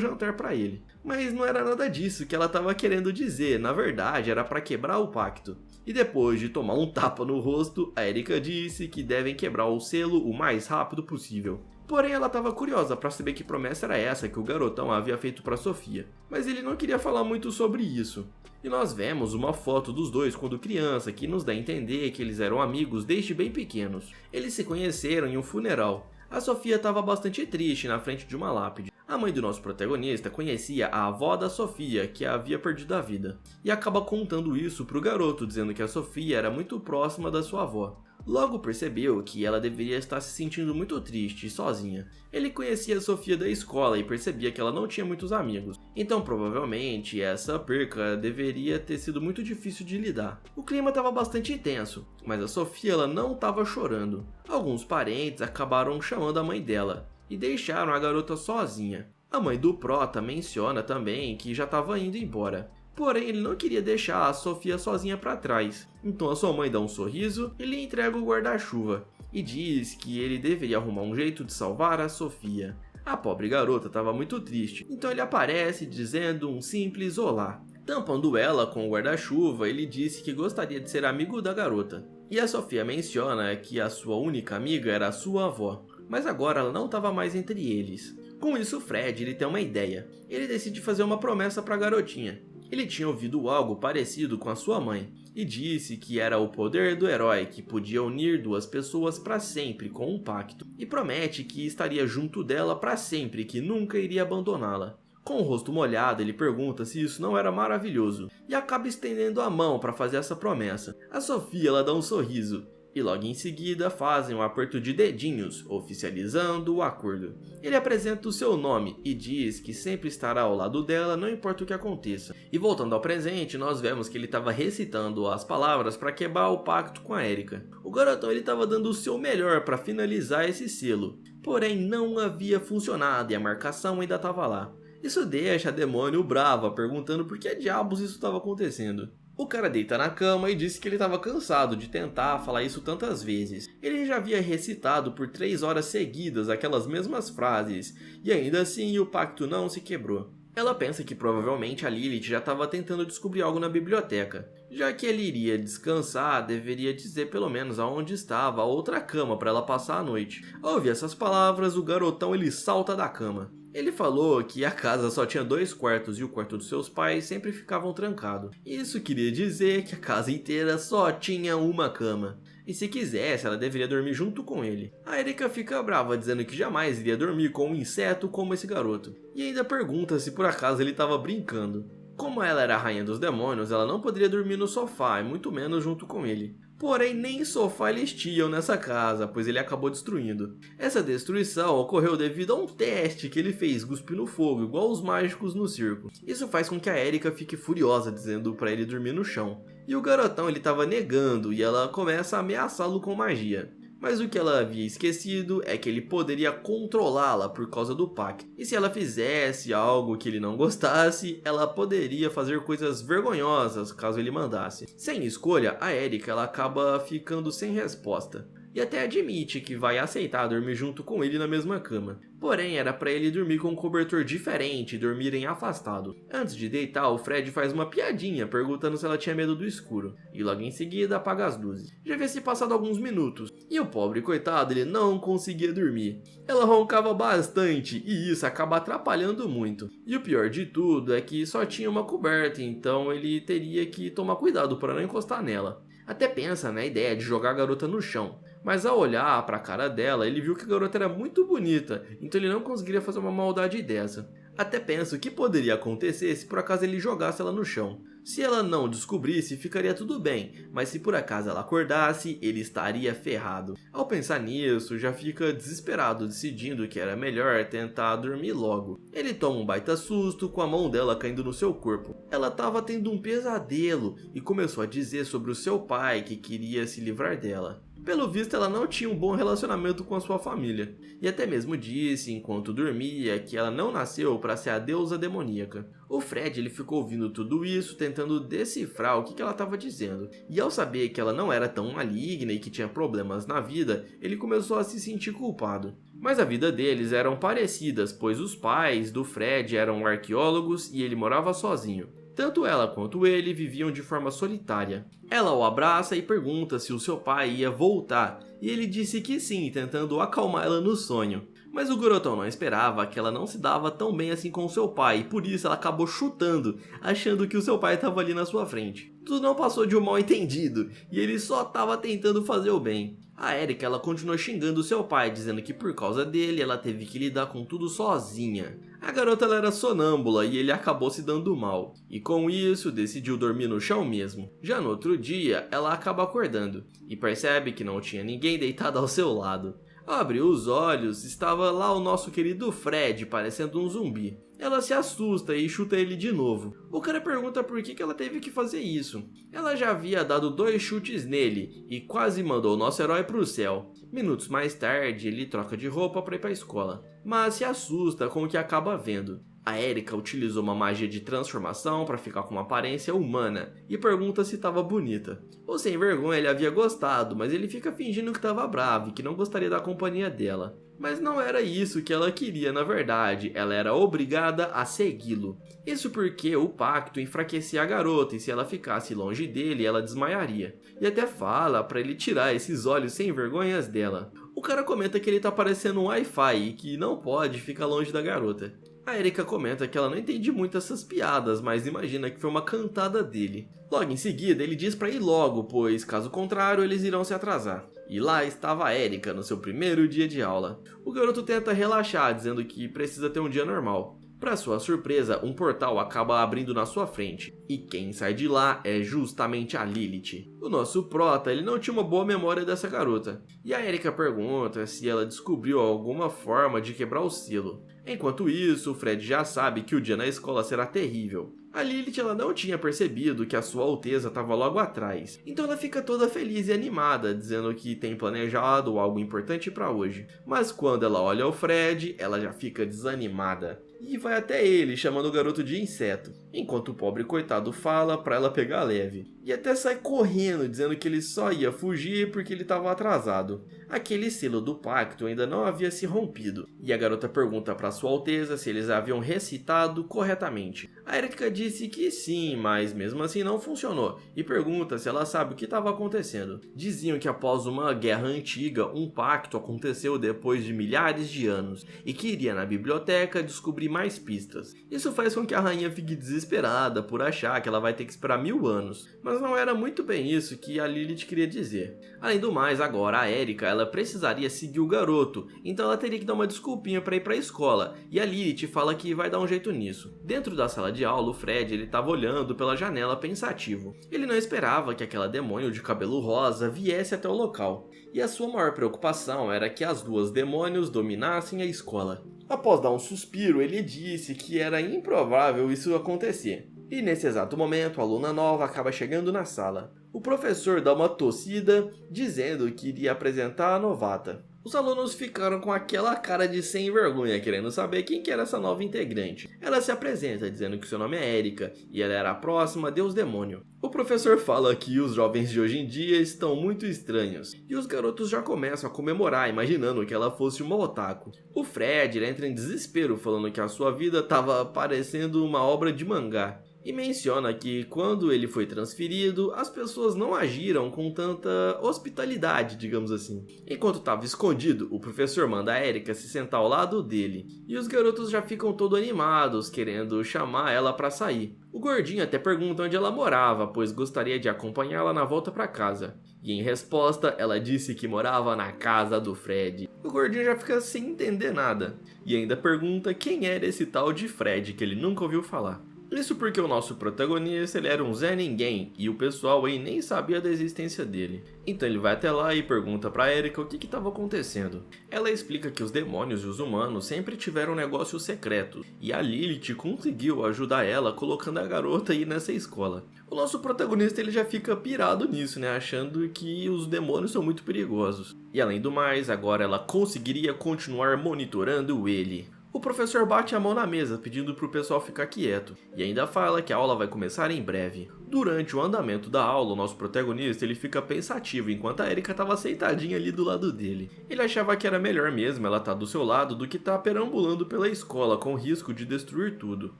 jantar pra ele. Mas não era nada disso que ela estava querendo dizer, na verdade era para quebrar o pacto. E depois de tomar um tapa no rosto, a Erika disse que devem quebrar o selo o mais rápido possível. Porém, ela estava curiosa para saber que promessa era essa que o garotão havia feito para Sofia, mas ele não queria falar muito sobre isso. E nós vemos uma foto dos dois quando criança que nos dá a entender que eles eram amigos desde bem pequenos. Eles se conheceram em um funeral. A Sofia estava bastante triste na frente de uma lápide. A mãe do nosso protagonista conhecia a avó da Sofia, que havia perdido a vida, e acaba contando isso pro garoto, dizendo que a Sofia era muito próxima da sua avó. Logo percebeu que ela deveria estar se sentindo muito triste e sozinha. Ele conhecia a Sofia da escola e percebia que ela não tinha muitos amigos, então provavelmente essa perca deveria ter sido muito difícil de lidar. O clima estava bastante intenso, mas a Sofia ela não estava chorando. Alguns parentes acabaram chamando a mãe dela e deixaram a garota sozinha. A mãe do Prota menciona também que já estava indo embora. Porém, ele não queria deixar a Sofia sozinha para trás. Então a sua mãe dá um sorriso e lhe entrega o guarda-chuva e diz que ele deveria arrumar um jeito de salvar a Sofia. A pobre garota estava muito triste, então ele aparece dizendo um simples olá. Tampando ela com o guarda-chuva, ele disse que gostaria de ser amigo da garota. E a Sofia menciona que a sua única amiga era a sua avó, mas agora ela não estava mais entre eles. Com isso, Fred ele tem uma ideia. Ele decide fazer uma promessa para a garotinha. Ele tinha ouvido algo parecido com a sua mãe e disse que era o poder do herói que podia unir duas pessoas para sempre com um pacto, e promete que estaria junto dela para sempre e que nunca iria abandoná-la. Com o rosto molhado, ele pergunta se isso não era maravilhoso e acaba estendendo a mão para fazer essa promessa. A Sofia ela dá um sorriso. E logo em seguida fazem um aperto de dedinhos, oficializando o acordo. Ele apresenta o seu nome e diz que sempre estará ao lado dela, não importa o que aconteça. E voltando ao presente, nós vemos que ele estava recitando as palavras para quebrar o pacto com a Erika. O garotão estava dando o seu melhor para finalizar esse selo, porém não havia funcionado e a marcação ainda estava lá. Isso deixa a Demônio brava, perguntando por que diabos isso estava acontecendo. O cara deita na cama e disse que ele estava cansado de tentar falar isso tantas vezes. Ele já havia recitado por 3 horas seguidas aquelas mesmas frases, e ainda assim o pacto não se quebrou. Ela pensa que provavelmente a Lilith já estava tentando descobrir algo na biblioteca. Já que ele iria descansar, deveria dizer pelo menos aonde estava a outra cama para ela passar a noite. Ao ouvir essas palavras, o garotão ele salta da cama. Ele falou que a casa só tinha 2 quartos e o quarto dos seus pais sempre ficavam trancado. Isso queria dizer que a casa inteira só tinha uma cama. E se quisesse, ela deveria dormir junto com ele. A Erika fica brava, dizendo que jamais iria dormir com um inseto como esse garoto. E ainda pergunta se por acaso ele estava brincando. Como ela era a rainha dos demônios, ela não poderia dormir no sofá, e muito menos junto com ele. Porém, nem sofá eles tinham nessa casa, pois ele acabou destruindo. Essa destruição ocorreu devido a um teste que ele fez cuspindo fogo, igual os mágicos no circo. Isso faz com que a Erika fique furiosa, dizendo para ele dormir no chão. E o garotão ele estava negando, e ela começa a ameaçá-lo com magia. Mas o que ela havia esquecido é que ele poderia controlá-la por causa do pacto. E se ela fizesse algo que ele não gostasse, ela poderia fazer coisas vergonhosas caso ele mandasse. Sem escolha, a Erika ela acaba ficando sem resposta. E até admite que vai aceitar dormir junto com ele na mesma cama. Porém, era para ele dormir com um cobertor diferente e dormirem afastado. Antes de deitar, o Fred faz uma piadinha perguntando se ela tinha medo do escuro. E logo em seguida apaga as luzes. Já havia se passado alguns minutos e o pobre coitado ele não conseguia dormir. Ela roncava bastante e isso acaba atrapalhando muito. E o pior de tudo é que só tinha uma coberta, então ele teria que tomar cuidado para não encostar nela. Até pensa na ideia de jogar a garota no chão, mas ao olhar para a cara dela, ele viu que a garota era muito bonita, então ele não conseguiria fazer uma maldade dessa. Até pensa o que poderia acontecer se por acaso ele jogasse ela no chão. Se ela não descobrisse, ficaria tudo bem, mas se por acaso ela acordasse, ele estaria ferrado. Ao pensar nisso, já fica desesperado, decidindo que era melhor tentar dormir logo. Ele toma um baita susto com a mão dela caindo no seu corpo. Ela estava tendo um pesadelo e começou a dizer sobre o seu pai que queria se livrar dela. Pelo visto, ela não tinha um bom relacionamento com a sua família, e até mesmo disse, enquanto dormia, que ela não nasceu para ser a deusa demoníaca. O Fred ele ficou ouvindo tudo isso, tentando decifrar o que ela estava dizendo, e ao saber que ela não era tão maligna e que tinha problemas na vida, ele começou a se sentir culpado. Mas a vida deles eram parecidas, pois os pais do Fred eram arqueólogos e ele morava sozinho. Tanto ela quanto ele viviam de forma solitária. Ela o abraça e pergunta se o seu pai ia voltar, e ele disse que sim, tentando acalmar ela no sonho. Mas o garotão não esperava que ela não se dava tão bem assim com seu pai, e por isso ela acabou chutando, achando que o seu pai estava ali na sua frente. Tudo não passou de um mal entendido, e ele só estava tentando fazer o bem. A Erika ela continuou xingando seu pai, dizendo que por causa dele ela teve que lidar com tudo sozinha. A garota ela era sonâmbula e ele acabou se dando mal, e com isso decidiu dormir no chão mesmo. Já no outro dia, ela acaba acordando e percebe que não tinha ninguém deitado ao seu lado. Ao abrir os olhos, estava lá o nosso querido Fred, parecendo um zumbi. Ela se assusta e chuta ele de novo. O cara pergunta por que ela teve que fazer isso. Ela já havia dado 2 chutes nele e quase mandou o nosso herói para o céu. Minutos mais tarde, ele troca de roupa para ir para a escola, mas se assusta com o que acaba vendo. A Erika utilizou uma magia de transformação para ficar com uma aparência humana e pergunta se estava bonita. O sem vergonha ele havia gostado, mas ele fica fingindo que estava bravo e que não gostaria da companhia dela. Mas não era isso que ela queria, na verdade, ela era obrigada a segui-lo. Isso porque o pacto enfraquecia a garota e se ela ficasse longe dele, ela desmaiaria. E até fala para ele tirar esses olhos sem vergonhas dela. O cara comenta que ele tá parecendo um Wi-Fi e que não pode ficar longe da garota. A Erika comenta que ela não entende muito essas piadas, mas imagina que foi uma cantada dele. Logo em seguida, ele diz para ir logo, pois caso contrário eles irão se atrasar. E lá estava a Erika no seu primeiro dia de aula. O garoto tenta relaxar, dizendo que precisa ter um dia normal. Para sua surpresa, um portal acaba abrindo na sua frente, e quem sai de lá é justamente a Lilith. O nosso prota ele não tinha uma boa memória dessa garota, e a Erika pergunta se ela descobriu alguma forma de quebrar o selo. Enquanto isso, o Fred já sabe que o dia na escola será terrível. A Lilith ela não tinha percebido que a sua Alteza estava logo atrás, então ela fica toda feliz e animada, dizendo que tem planejado algo importante para hoje. Mas quando ela olha o Fred, ela já fica desanimada e vai até ele, chamando o garoto de inseto, enquanto o pobre coitado fala para ela pegar leve. E até sai correndo, dizendo que ele só ia fugir porque ele estava atrasado. Aquele selo do pacto ainda não havia se rompido, e a garota pergunta para sua Alteza se eles haviam recitado corretamente. A Erika disse que sim, mas mesmo assim não funcionou, e pergunta se ela sabe o que estava acontecendo. Diziam que após uma guerra antiga, um pacto aconteceu depois de milhares de anos, e que iria na biblioteca descobrir mais pistas. Isso faz com que a rainha fique desesperada por achar que ela vai ter que esperar 1000 anos, mas não era muito bem isso que a Lilith queria dizer. Além do mais, agora a Erika ela precisaria seguir o garoto, então ela teria que dar uma desculpinha para ir para a escola, e a Lilith fala que vai dar um jeito nisso. Dentro da sala de aula, o Fred ele estava olhando pela janela pensativo. Ele não esperava que aquela demônio de cabelo rosa viesse até o local, e a sua maior preocupação era que as 2 demônios dominassem a escola. Após dar um suspiro, ele disse que era improvável isso acontecer. E nesse exato momento, a aluna nova acaba chegando na sala. O professor dá uma tossida, dizendo que iria apresentar a novata. Os alunos ficaram com aquela cara de sem vergonha, querendo saber quem que era essa nova integrante. Ela se apresenta, dizendo que seu nome é Erika, e ela era a próxima Deus Demônio. O professor fala que os jovens de hoje em dia estão muito estranhos, e os garotos já começam a comemorar, imaginando que ela fosse uma otaku. O Fred entra em desespero, falando que a sua vida estava parecendo uma obra de mangá. E menciona que quando ele foi transferido, as pessoas não agiram com tanta hospitalidade, digamos assim. Enquanto estava escondido, o professor manda a Erika se sentar ao lado dele, e os garotos já ficam todos animados, querendo chamar ela para sair. O gordinho até pergunta onde ela morava, pois gostaria de acompanhá-la na volta para casa. E em resposta, ela disse que morava na casa do Fred. O gordinho já fica sem entender nada, e ainda pergunta quem era esse tal de Fred, que ele nunca ouviu falar. Isso porque o nosso protagonista ele era um Zé Ninguém, e o pessoal aí nem sabia da existência dele. Então ele vai até lá e pergunta pra Erika o que estava acontecendo. Ela explica que os demônios e os humanos sempre tiveram negócios secretos, e a Lilith conseguiu ajudar ela colocando a garota aí nessa escola. O nosso protagonista ele já fica pirado nisso, né, achando que os demônios são muito perigosos. E além do mais, agora ela conseguiria continuar monitorando ele. O professor bate a mão na mesa pedindo pro pessoal ficar quieto, e ainda fala que a aula vai começar em breve. Durante o andamento da aula, o nosso protagonista ele fica pensativo enquanto a Erika estava sentadinha ali do lado dele. Ele achava que era melhor mesmo ela estar do seu lado do que estar perambulando pela escola com o risco de destruir tudo.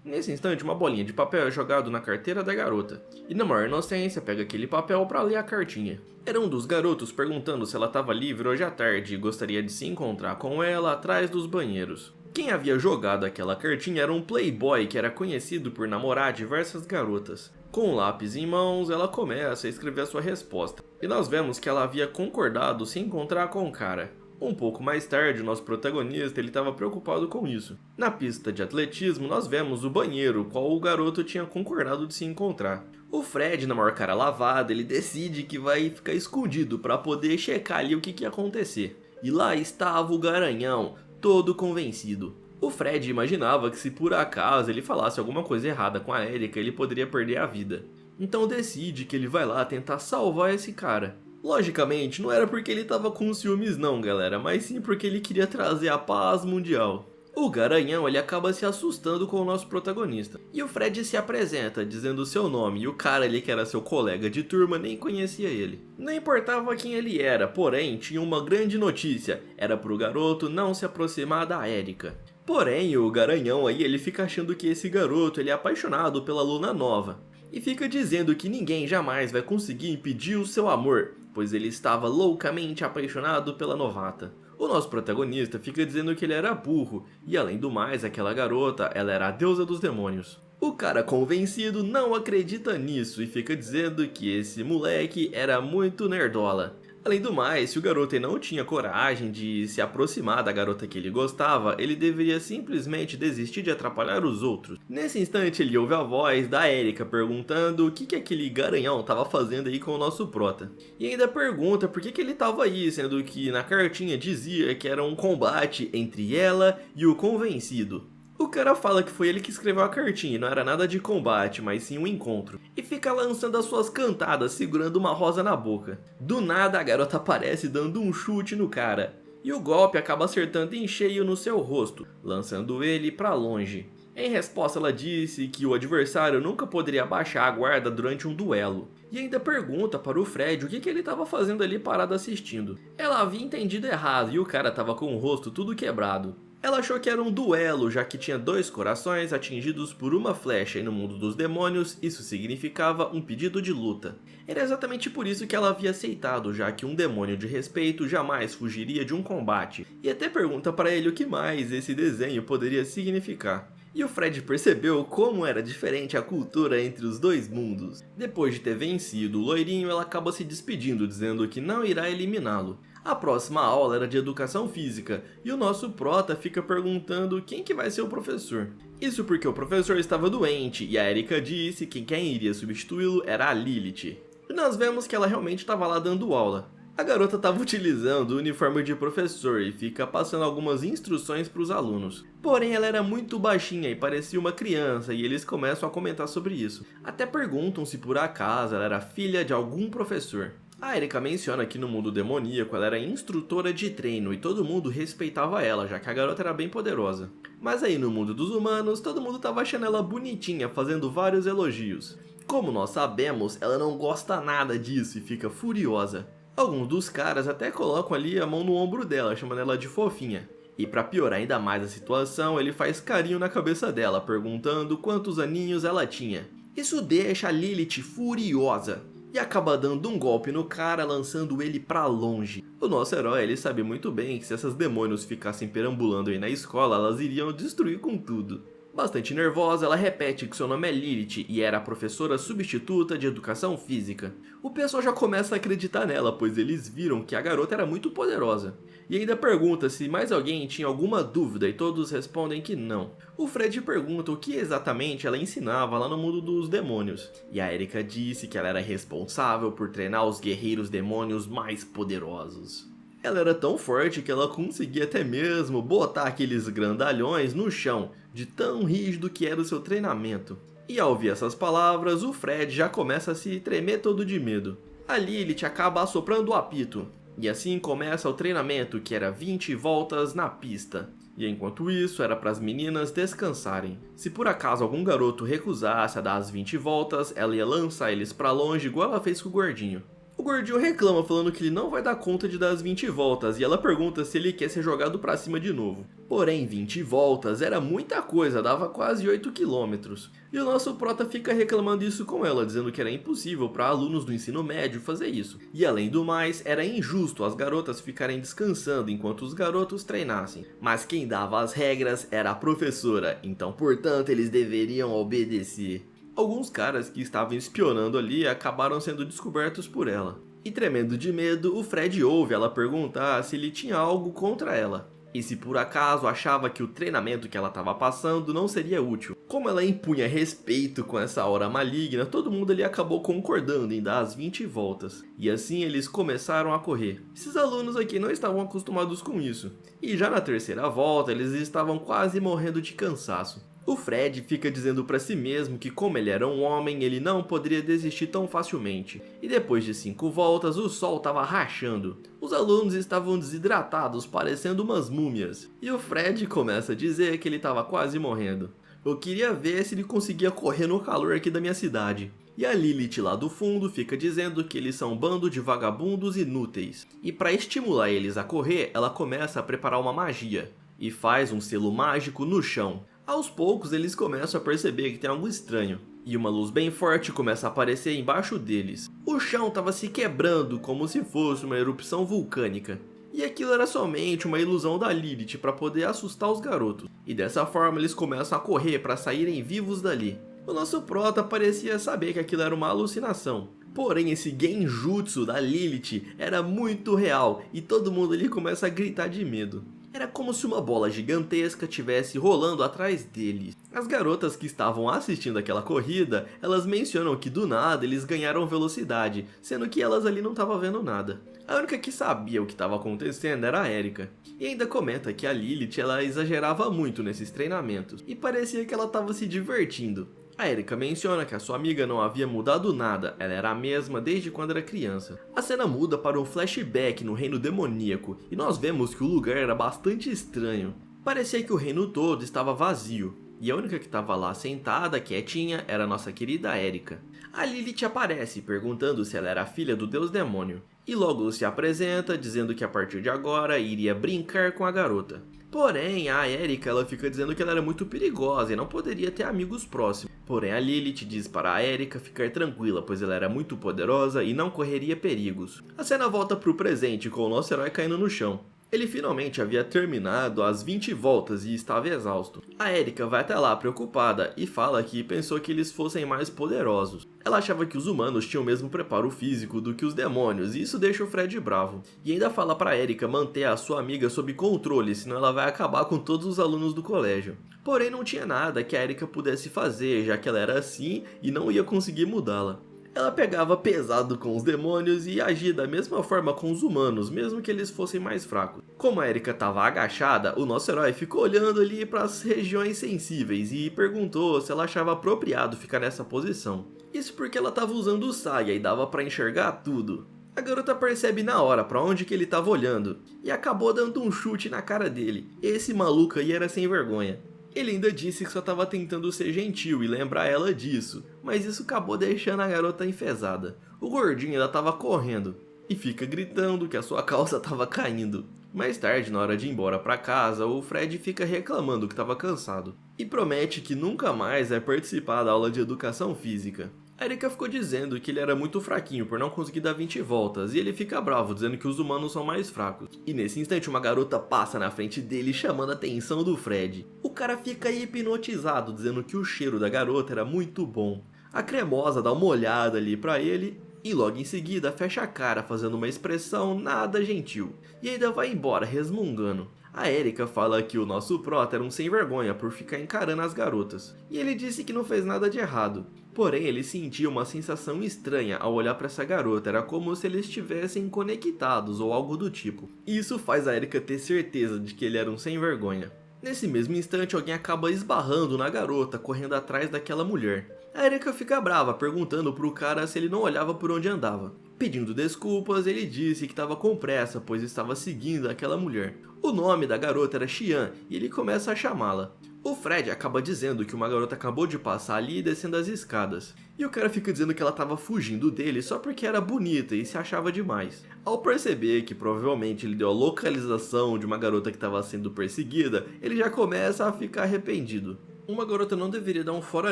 Nesse instante, uma bolinha de papel é jogado na carteira da garota, e na maior inocência pega aquele papel para ler a cartinha. Era um dos garotos perguntando se ela estava livre hoje à tarde e gostaria de se encontrar com ela atrás dos banheiros. Quem havia jogado aquela cartinha era um playboy que era conhecido por namorar diversas garotas. Com um lápis em mãos, ela começa a escrever a sua resposta. E nós vemos que ela havia concordado se encontrar com o cara. Um pouco mais tarde, o nosso protagonista ele estava preocupado com isso. Na pista de atletismo, nós vemos o banheiro, qual o garoto tinha concordado de se encontrar. O Fred, na maior cara lavada, ele decide que vai ficar escondido para poder checar ali o que ia acontecer. E lá estava o Garanhão, todo convencido. O Fred imaginava que se por acaso ele falasse alguma coisa errada com a Erika, ele poderia perder a vida. Então decide que ele vai lá tentar salvar esse cara. Logicamente, não era porque ele tava com ciúmes não, galera, mas sim porque ele queria trazer a paz mundial. O Garanhão ele acaba se assustando com o nosso protagonista. E o Fred se apresenta, dizendo o seu nome, e o cara ali que era seu colega de turma nem conhecia ele. Não importava quem ele era, porém tinha uma grande notícia, era pro garoto não se aproximar da Erika. Porém, o Garanhão aí ele fica achando que esse garoto ele é apaixonado pela aluna nova. E fica dizendo que ninguém jamais vai conseguir impedir o seu amor, pois ele estava loucamente apaixonado pela novata. O nosso protagonista fica dizendo que ele era burro, e além do mais, aquela garota, ela era a deusa dos demônios. O cara convencido não acredita nisso e fica dizendo que esse moleque era muito nerdola. Além do mais, se o garoto não tinha coragem de se aproximar da garota que ele gostava, ele deveria simplesmente desistir de atrapalhar os outros. Nesse instante ele ouve a voz da Erika perguntando o que aquele garanhão estava fazendo aí com o nosso prota. E ainda pergunta por que ele estava aí, sendo que na cartinha dizia que era um combate entre ela e o convencido. O cara fala que foi ele que escreveu a cartinha e não era nada de combate, mas sim um encontro. E fica lançando as suas cantadas, segurando uma rosa na boca. Do nada a garota aparece dando um chute no cara. E o golpe acaba acertando em cheio no seu rosto, lançando ele pra longe. Em resposta ela disse que o adversário nunca poderia baixar a guarda durante um duelo. E ainda pergunta para o Fred o que ele estava fazendo ali parado assistindo. Ela havia entendido errado e o cara estava com o rosto tudo quebrado. Ela achou que era um duelo, já que tinha 2 corações atingidos por uma flecha e no mundo dos demônios isso significava um pedido de luta. Era exatamente por isso que ela havia aceitado, já que um demônio de respeito jamais fugiria de um combate, e até pergunta para ele o que mais esse desenho poderia significar. E o Fred percebeu como era diferente a cultura entre os dois mundos. Depois de ter vencido o loirinho, ela acaba se despedindo, dizendo que não irá eliminá-lo. A próxima aula era de educação física, e o nosso prota fica perguntando quem que vai ser o professor. Isso porque o professor estava doente, e a Erika disse que quem iria substituí-lo era a Lilith. E nós vemos que ela realmente estava lá dando aula. A garota estava utilizando o uniforme de professor e fica passando algumas instruções para os alunos. Porém, ela era muito baixinha e parecia uma criança, e eles começam a comentar sobre isso. Até perguntam se por acaso ela era filha de algum professor. A Erika menciona que no mundo demoníaco ela era instrutora de treino e todo mundo respeitava ela, já que a garota era bem poderosa. Mas aí no mundo dos humanos, todo mundo estava achando ela bonitinha, fazendo vários elogios. Como nós sabemos, ela não gosta nada disso e fica furiosa. Alguns dos caras até colocam ali a mão no ombro dela, chamando ela de fofinha. E pra piorar ainda mais a situação, ele faz carinho na cabeça dela, perguntando quantos aninhos ela tinha. Isso deixa a Lilith furiosa e acaba dando um golpe no cara, lançando ele pra longe. O nosso herói, ele sabe muito bem que se essas demônios ficassem perambulando aí na escola, elas iriam destruir com tudo. Bastante nervosa, ela repete que seu nome é Lilith e era a professora substituta de educação física. O pessoal já começa a acreditar nela, pois eles viram que a garota era muito poderosa. E ainda pergunta se mais alguém tinha alguma dúvida e todos respondem que não. O Fred pergunta o que exatamente ela ensinava lá no mundo dos demônios. E a Erika disse que ela era responsável por treinar os guerreiros demônios mais poderosos. Ela era tão forte que ela conseguia até mesmo botar aqueles grandalhões no chão, de tão rígido que era o seu treinamento. E ao ouvir essas palavras, o Fred já começa a se tremer todo de medo. A Lilith acaba assoprando o apito, e assim começa o treinamento, que era 20 voltas na pista. E enquanto isso, era para as meninas descansarem. Se por acaso algum garoto recusasse a dar as 20 voltas, ela ia lançar eles para longe igual ela fez com o gordinho. O gordinho reclama falando que ele não vai dar conta de dar as 20 voltas e ela pergunta se ele quer ser jogado pra cima de novo. Porém, 20 voltas era muita coisa, dava quase 8 km. E o nosso prota fica reclamando isso com ela, dizendo que era impossível para alunos do ensino médio fazer isso. E além do mais, era injusto as garotas ficarem descansando enquanto os garotos treinassem. Mas quem dava as regras era a professora, então portanto eles deveriam obedecer. Alguns caras que estavam espionando ali acabaram sendo descobertos por ela. E tremendo de medo, o Fred ouve ela perguntar se ele tinha algo contra ela. E se por acaso achava que o treinamento que ela estava passando não seria útil. Como ela impunha respeito com essa aura maligna, todo mundo ali acabou concordando em dar as 20 voltas. E assim eles começaram a correr. Esses alunos aqui não estavam acostumados com isso. E já na terceira volta eles estavam quase morrendo de cansaço. O Fred fica dizendo para si mesmo que como ele era um homem, ele não poderia desistir tão facilmente. E depois de 5 voltas, o sol estava rachando. Os alunos estavam desidratados, parecendo umas múmias. E o Fred começa a dizer que ele estava quase morrendo. Eu queria ver se ele conseguia correr no calor aqui da minha cidade. E a Lilith lá do fundo fica dizendo que eles são um bando de vagabundos inúteis. E para estimular eles a correr, ela começa a preparar uma magia. E faz um selo mágico no chão. Aos poucos eles começam a perceber que tem algo estranho, e uma luz bem forte começa a aparecer embaixo deles. O chão estava se quebrando como se fosse uma erupção vulcânica, e aquilo era somente uma ilusão da Lilith para poder assustar os garotos, e dessa forma eles começam a correr para saírem vivos dali. O nosso prota parecia saber que aquilo era uma alucinação, porém esse genjutsu da Lilith era muito real, e todo mundo ali começa a gritar de medo. Era como se uma bola gigantesca estivesse rolando atrás deles. As garotas que estavam assistindo aquela corrida, elas mencionam que do nada eles ganharam velocidade, sendo que elas ali não estavam vendo nada. A única que sabia o que estava acontecendo era a Erika. E ainda comenta que a Lilith ela exagerava muito nesses treinamentos, e parecia que ela estava se divertindo. A Erika menciona que a sua amiga não havia mudado nada, ela era a mesma desde quando era criança. A cena muda para um flashback no reino demoníaco, e nós vemos que o lugar era bastante estranho. Parecia que o reino todo estava vazio, e a única que estava lá sentada, quietinha, era a nossa querida Erika. A Lilith aparece, perguntando se ela era filha do deus demônio, e logo se apresenta, dizendo que a partir de agora iria brincar com a garota. Porém, a Erika ela fica dizendo que ela era muito perigosa e não poderia ter amigos próximos. Porém, a Lilith diz para a Erika ficar tranquila, pois ela era muito poderosa e não correria perigos. A cena volta para o presente com o nosso herói caindo no chão. Ele finalmente havia terminado as 20 voltas e estava exausto. A Erika vai até lá preocupada e fala que pensou que eles fossem mais poderosos. Ela achava que os humanos tinham o mesmo preparo físico do que os demônios e isso deixa o Fred bravo. E ainda fala para Erika manter a sua amiga sob controle, senão ela vai acabar com todos os alunos do colégio. Porém não tinha nada que a Erika pudesse fazer, já que ela era assim e não ia conseguir mudá-la. Ela pegava pesado com os demônios e agia da mesma forma com os humanos, mesmo que eles fossem mais fracos. Como a Erika estava agachada, o nosso herói ficou olhando ali para as regiões sensíveis e perguntou se ela achava apropriado ficar nessa posição. Isso porque ela estava usando o saia e dava para enxergar tudo. A garota percebe na hora para onde que ele estava olhando e acabou dando um chute na cara dele. Esse maluco aí era sem vergonha. Ele ainda disse que só estava tentando ser gentil e lembrar ela disso, mas isso acabou deixando a garota enfesada. O gordinho ainda estava correndo e fica gritando que a sua calça estava caindo. Mais tarde, na hora de ir embora para casa, o Fred fica reclamando que estava cansado e promete que nunca mais vai participar da aula de educação física. A Erika ficou dizendo que ele era muito fraquinho por não conseguir dar 20 voltas, e ele fica bravo dizendo que os humanos são mais fracos. E nesse instante uma garota passa na frente dele chamando a atenção do Fred. O cara fica hipnotizado dizendo que o cheiro da garota era muito bom. A cremosa dá uma olhada ali pra ele e logo em seguida fecha a cara fazendo uma expressão nada gentil. E ainda vai embora resmungando. A Erika fala que o nosso prota era um sem vergonha por ficar encarando as garotas. E ele disse que não fez nada de errado. Porém, ele sentia uma sensação estranha ao olhar para essa garota, era como se eles estivessem conectados ou algo do tipo. E isso faz a Erika ter certeza de que ele era um sem vergonha. Nesse mesmo instante, alguém acaba esbarrando na garota, correndo atrás daquela mulher. A Erika fica brava, perguntando pro cara se ele não olhava por onde andava. Pedindo desculpas, ele disse que estava com pressa, pois estava seguindo aquela mulher. O nome da garota era Xian, e ele começa a chamá-la. O Fred acaba dizendo que uma garota acabou de passar ali descendo as escadas. E o cara fica dizendo que ela estava fugindo dele só porque era bonita e se achava demais. Ao perceber que provavelmente ele deu a localização de uma garota que estava sendo perseguida, ele já começa a ficar arrependido. Uma garota não deveria dar um fora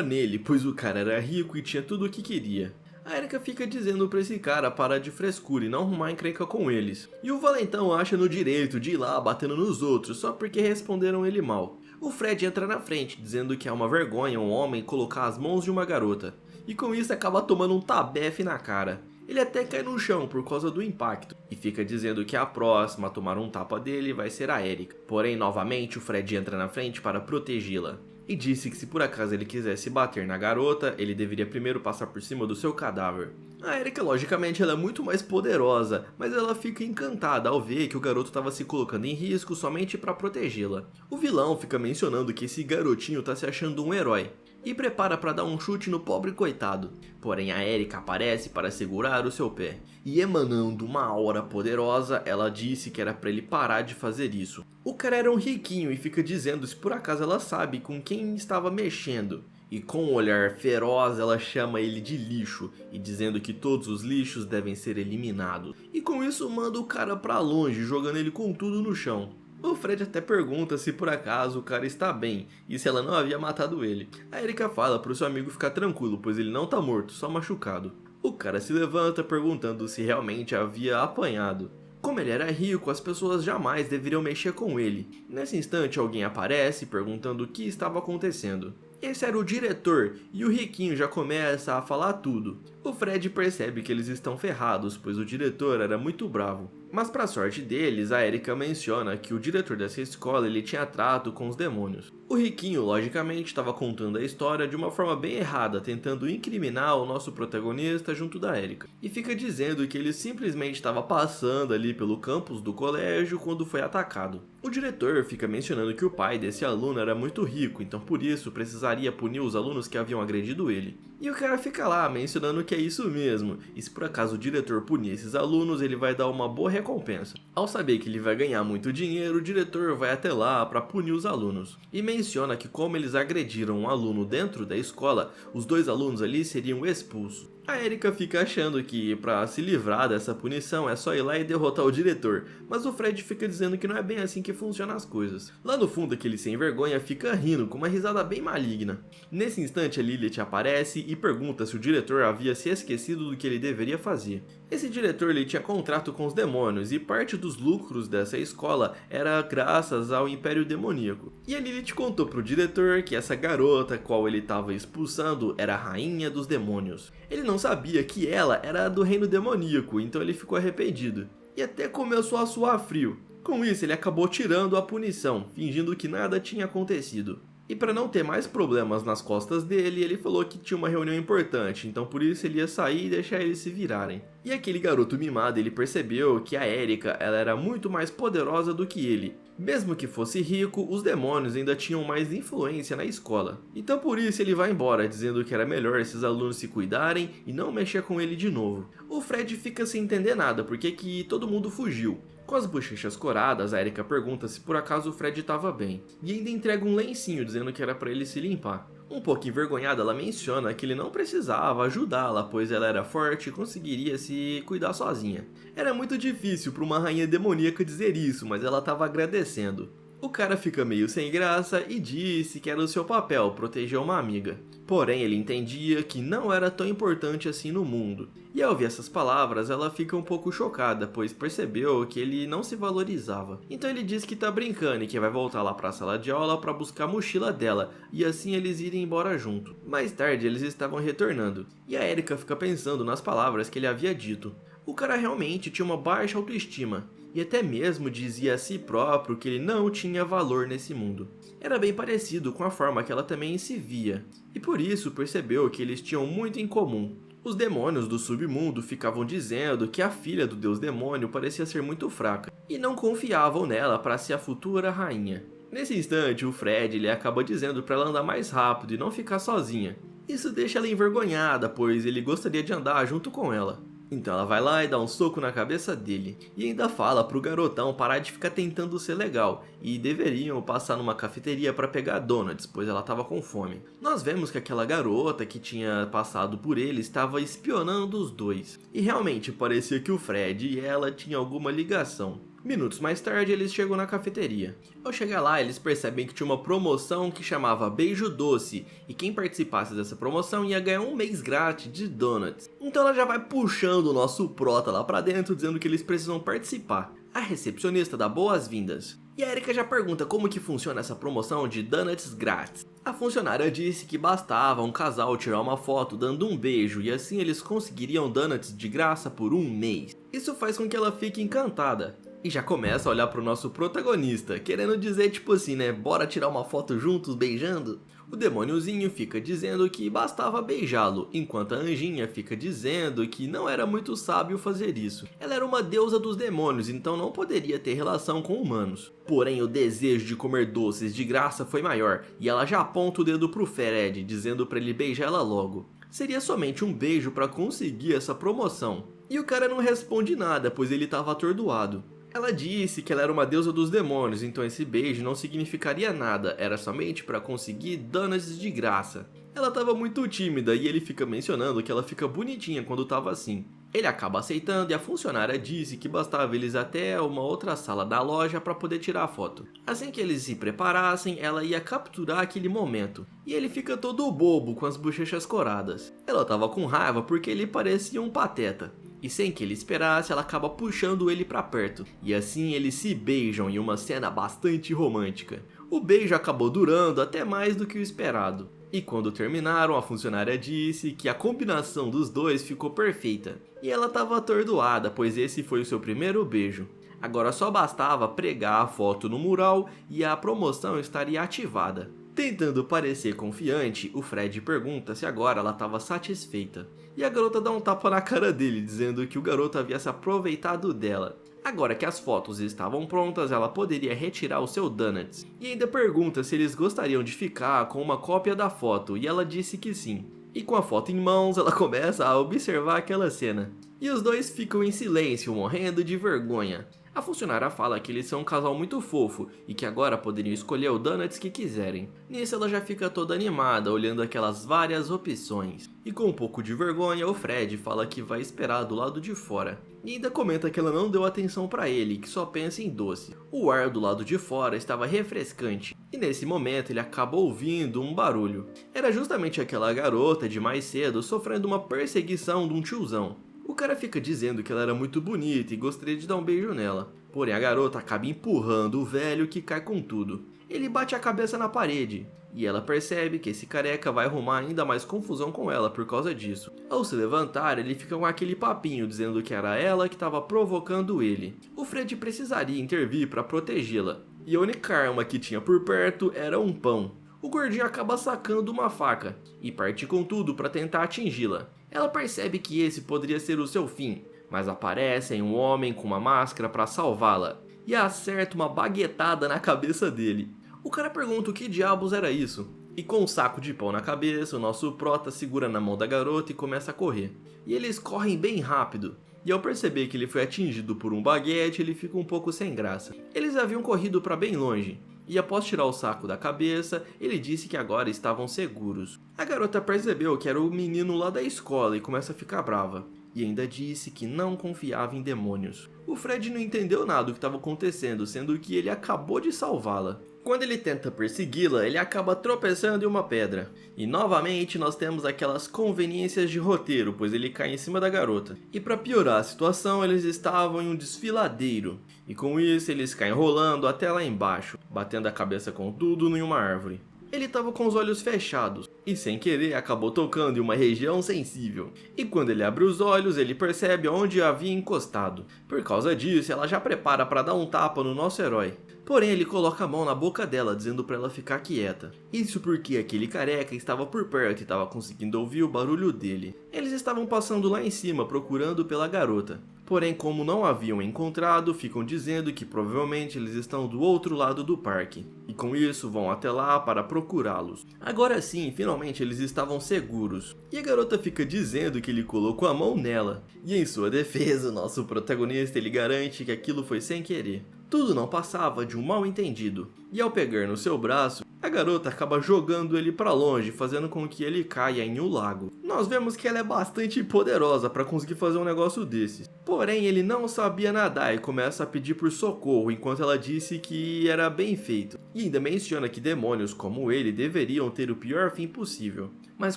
nele, pois o cara era rico e tinha tudo o que queria. A Erika fica dizendo pra esse cara parar de frescura e não arrumar encrenca com eles. E o valentão acha no direito de ir lá batendo nos outros só porque responderam ele mal. O Fred entra na frente dizendo que é uma vergonha um homem colocar as mãos de uma garota. E com isso acaba tomando um tabefe na cara. Ele até cai no chão por causa do impacto. E fica dizendo que a próxima a tomar um tapa dele vai ser a Erika. Porém, novamente o Fred entra na frente para protegê-la. E disse que se por acaso ele quisesse bater na garota, ele deveria primeiro passar por cima do seu cadáver. A Erika, logicamente, ela é muito mais poderosa, mas ela fica encantada ao ver que o garoto estava se colocando em risco somente para protegê-la. O vilão fica mencionando que esse garotinho está se achando um herói, e prepara para dar um chute no pobre coitado. Porém a Erika aparece para segurar o seu pé, e emanando uma aura poderosa, ela disse que era para ele parar de fazer isso. O cara era um riquinho e fica dizendo se por acaso ela sabe com quem estava mexendo. E com um olhar feroz ela chama ele de lixo, e dizendo que todos os lixos devem ser eliminados. E com isso manda o cara pra longe, jogando ele com tudo no chão. O Fred até pergunta se por acaso o cara está bem, e se ela não havia matado ele. A Erika fala pro seu amigo ficar tranquilo, pois ele não tá morto, só machucado. O cara se levanta perguntando se realmente havia apanhado. Como ele era rico, as pessoas jamais deveriam mexer com ele. Nesse instante alguém aparece perguntando o que estava acontecendo. Esse era o diretor, e o riquinho já começa a falar tudo. O Fred percebe que eles estão ferrados, pois o diretor era muito bravo. Mas para sorte deles, a Erika menciona que o diretor dessa escola ele tinha trato com os demônios. O riquinho, logicamente, estava contando a história de uma forma bem errada, tentando incriminar o nosso protagonista junto da Erika. E fica dizendo que ele simplesmente estava passando ali pelo campus do colégio quando foi atacado. O diretor fica mencionando que o pai desse aluno era muito rico, então por isso precisaria punir os alunos que haviam agredido ele. E o cara fica lá mencionando que é isso mesmo, e se por acaso o diretor punir esses alunos, ele vai dar uma boa recompensa. Ao saber que ele vai ganhar muito dinheiro, o diretor vai até lá para punir os alunos. E menciona que como eles agrediram um aluno dentro da escola, os dois alunos ali seriam expulsos. A Erika fica achando que para se livrar dessa punição é só ir lá e derrotar o diretor, mas o Fred fica dizendo que não é bem assim que funcionam as coisas. Lá no fundo aquele sem vergonha fica rindo com uma risada bem maligna. Nesse instante a Lilith aparece e pergunta se o diretor havia se esquecido do que ele deveria fazer. Esse diretor ele tinha contrato com os demônios e parte dos lucros dessa escola era graças ao Império Demoníaco. E a Lilith contou pro diretor que essa garota qual ele estava expulsando era a rainha dos demônios. Ele não sabia que ela era do reino demoníaco, então ele ficou arrependido. E até começou a suar frio. Com isso ele acabou tirando a punição, fingindo que nada tinha acontecido. E para não ter mais problemas nas costas dele, ele falou que tinha uma reunião importante, então por isso ele ia sair e deixar eles se virarem. E aquele garoto mimado, ele percebeu que a Erika ela era muito mais poderosa do que ele. Mesmo que fosse rico, os demônios ainda tinham mais influência na escola. Então por isso ele vai embora, dizendo que era melhor esses alunos se cuidarem e não mexer com ele de novo. O Fred fica sem entender nada, porque que todo mundo fugiu. Com as bochechas coradas, a Erika pergunta se por acaso o Fred estava bem, e ainda entrega um lencinho dizendo que era para ele se limpar. Um pouco envergonhada, ela menciona que ele não precisava ajudá-la, pois ela era forte e conseguiria se cuidar sozinha. Era muito difícil para uma rainha demoníaca dizer isso, mas ela estava agradecendo. O cara fica meio sem graça e disse que era o seu papel proteger uma amiga. Porém, ele entendia que não era tão importante assim no mundo. E ao ouvir essas palavras, ela fica um pouco chocada, pois percebeu que ele não se valorizava. Então ele diz que tá brincando e que vai voltar lá pra sala de aula para buscar a mochila dela, e assim eles irem embora junto. Mais tarde, eles estavam retornando, e a Erika fica pensando nas palavras que ele havia dito. O cara realmente tinha uma baixa autoestima, e até mesmo dizia a si próprio que ele não tinha valor nesse mundo. Era bem parecido com a forma que ela também se via, e por isso percebeu que eles tinham muito em comum. Os demônios do submundo ficavam dizendo que a filha do deus demônio parecia ser muito fraca, e não confiavam nela para ser a futura rainha. Nesse instante, o Fred ele acaba dizendo para ela andar mais rápido e não ficar sozinha. Isso deixa ela envergonhada, pois ele gostaria de andar junto com ela. Então ela vai lá e dá um soco na cabeça dele, e ainda fala pro garotão parar de ficar tentando ser legal, e deveriam passar numa cafeteria para pegar donuts, pois ela estava com fome. Nós vemos que aquela garota que tinha passado por ele estava espionando os dois, e realmente parecia que o Fred e ela tinham alguma ligação. Minutos mais tarde, eles chegam na cafeteria. Ao chegar lá, eles percebem que tinha uma promoção que chamava Beijo Doce, e quem participasse dessa promoção ia ganhar um mês grátis de donuts. Então ela já vai puxando o nosso prota lá pra dentro, dizendo que eles precisam participar. A recepcionista dá boas-vindas, e a Erika já pergunta como que funciona essa promoção de donuts grátis. A funcionária disse que bastava um casal tirar uma foto dando um beijo e assim eles conseguiriam donuts de graça por um mês. Isso faz com que ela fique encantada. E já começa a olhar pro nosso protagonista, querendo dizer tipo assim, né, bora tirar uma foto juntos beijando? O demôniozinho fica dizendo que bastava beijá-lo, enquanto a anjinha fica dizendo que não era muito sábio fazer isso. Ela era uma deusa dos demônios, então não poderia ter relação com humanos. Porém, o desejo de comer doces de graça foi maior, e ela já aponta o dedo pro Fred, dizendo pra ele beijar ela logo. Seria somente um beijo pra conseguir essa promoção. E o cara não responde nada, pois ele estava atordoado. Ela disse que ela era uma deusa dos demônios, então esse beijo não significaria nada, era somente para conseguir donuts de graça. Ela estava muito tímida e ele fica mencionando que ela fica bonitinha quando estava assim. Ele acaba aceitando e a funcionária disse que bastava eles até uma outra sala da loja para poder tirar a foto. Assim que eles se preparassem, ela ia capturar aquele momento. E ele fica todo bobo com as bochechas coradas. Ela estava com raiva porque ele parecia um pateta. E sem que ele esperasse, ela acaba puxando ele pra perto. E assim eles se beijam em uma cena bastante romântica. O beijo acabou durando até mais do que o esperado. E quando terminaram, a funcionária disse que a combinação dos dois ficou perfeita. E ela estava atordoada, pois esse foi o seu primeiro beijo. Agora só bastava pregar a foto no mural e a promoção estaria ativada. Tentando parecer confiante, o Fred pergunta se agora ela estava satisfeita. E a garota dá um tapa na cara dele, dizendo que o garoto havia se aproveitado dela. Agora que as fotos estavam prontas, ela poderia retirar o seu donuts. E ainda pergunta se eles gostariam de ficar com uma cópia da foto, e ela disse que sim. E com a foto em mãos, ela começa a observar aquela cena. E os dois ficam em silêncio, morrendo de vergonha. A funcionária fala que eles são um casal muito fofo e que agora poderiam escolher o donuts que quiserem. Nisso ela já fica toda animada, olhando aquelas várias opções. E com um pouco de vergonha, o Fred fala que vai esperar do lado de fora. E ainda comenta que ela não deu atenção pra ele, que só pensa em doce. O ar do lado de fora estava refrescante, e nesse momento ele acaba ouvindo um barulho. Era justamente aquela garota de mais cedo sofrendo uma perseguição de um tiozão. O cara fica dizendo que ela era muito bonita e gostaria de dar um beijo nela. Porém a garota acaba empurrando o velho que cai com tudo. Ele bate a cabeça na parede. E ela percebe que esse careca vai arrumar ainda mais confusão com ela por causa disso. Ao se levantar, ele fica com aquele papinho dizendo que era ela que estava provocando ele. O Fred precisaria intervir para protegê-la. E a única arma que tinha por perto era um pão. O gordinho acaba sacando uma faca e parte com tudo para tentar atingi-la. Ela percebe que esse poderia ser o seu fim, mas aparece um homem com uma máscara para salvá-la e acerta uma baguetada na cabeça dele. O cara pergunta o que diabos era isso, e com um saco de pão na cabeça, o nosso prota segura na mão da garota e começa a correr. E eles correm bem rápido, e ao perceber que ele foi atingido por um baguete, ele fica um pouco sem graça. Eles haviam corrido para bem longe, e após tirar o saco da cabeça, ele disse que agora estavam seguros. A garota percebeu que era o menino lá da escola e começa a ficar brava. E ainda disse que não confiava em demônios. O Fred não entendeu nada do que estava acontecendo, sendo que ele acabou de salvá-la. Quando ele tenta persegui-la, ele acaba tropeçando em uma pedra. E novamente nós temos aquelas conveniências de roteiro, pois ele cai em cima da garota. E para piorar a situação, eles estavam em um desfiladeiro. E com isso eles caem rolando até lá embaixo, batendo a cabeça com tudo em uma árvore. Ele estava com os olhos fechados e sem querer acabou tocando em uma região sensível. E quando ele abre os olhos, ele percebe onde havia encostado. Por causa disso, ela já prepara para dar um tapa no nosso herói. Porém, ele coloca a mão na boca dela, dizendo para ela ficar quieta. Isso porque aquele careca estava por perto e estava conseguindo ouvir o barulho dele. Eles estavam passando lá em cima, procurando pela garota. Porém, como não haviam encontrado, ficam dizendo que provavelmente eles estão do outro lado do parque. E com isso, vão até lá para procurá-los. Agora sim, finalmente eles estavam seguros. E a garota fica dizendo que ele colocou a mão nela. E em sua defesa, o nosso protagonista ele garante que aquilo foi sem querer. Tudo não passava de um mal-entendido. E ao pegar no seu braço, a garota acaba jogando ele para longe, fazendo com que ele caia em um lago. Nós vemos que ela é bastante poderosa para conseguir fazer um negócio desses. Porém, ele não sabia nadar e começa a pedir por socorro, enquanto ela disse que era bem feito. E ainda menciona que demônios como ele deveriam ter o pior fim possível. Mas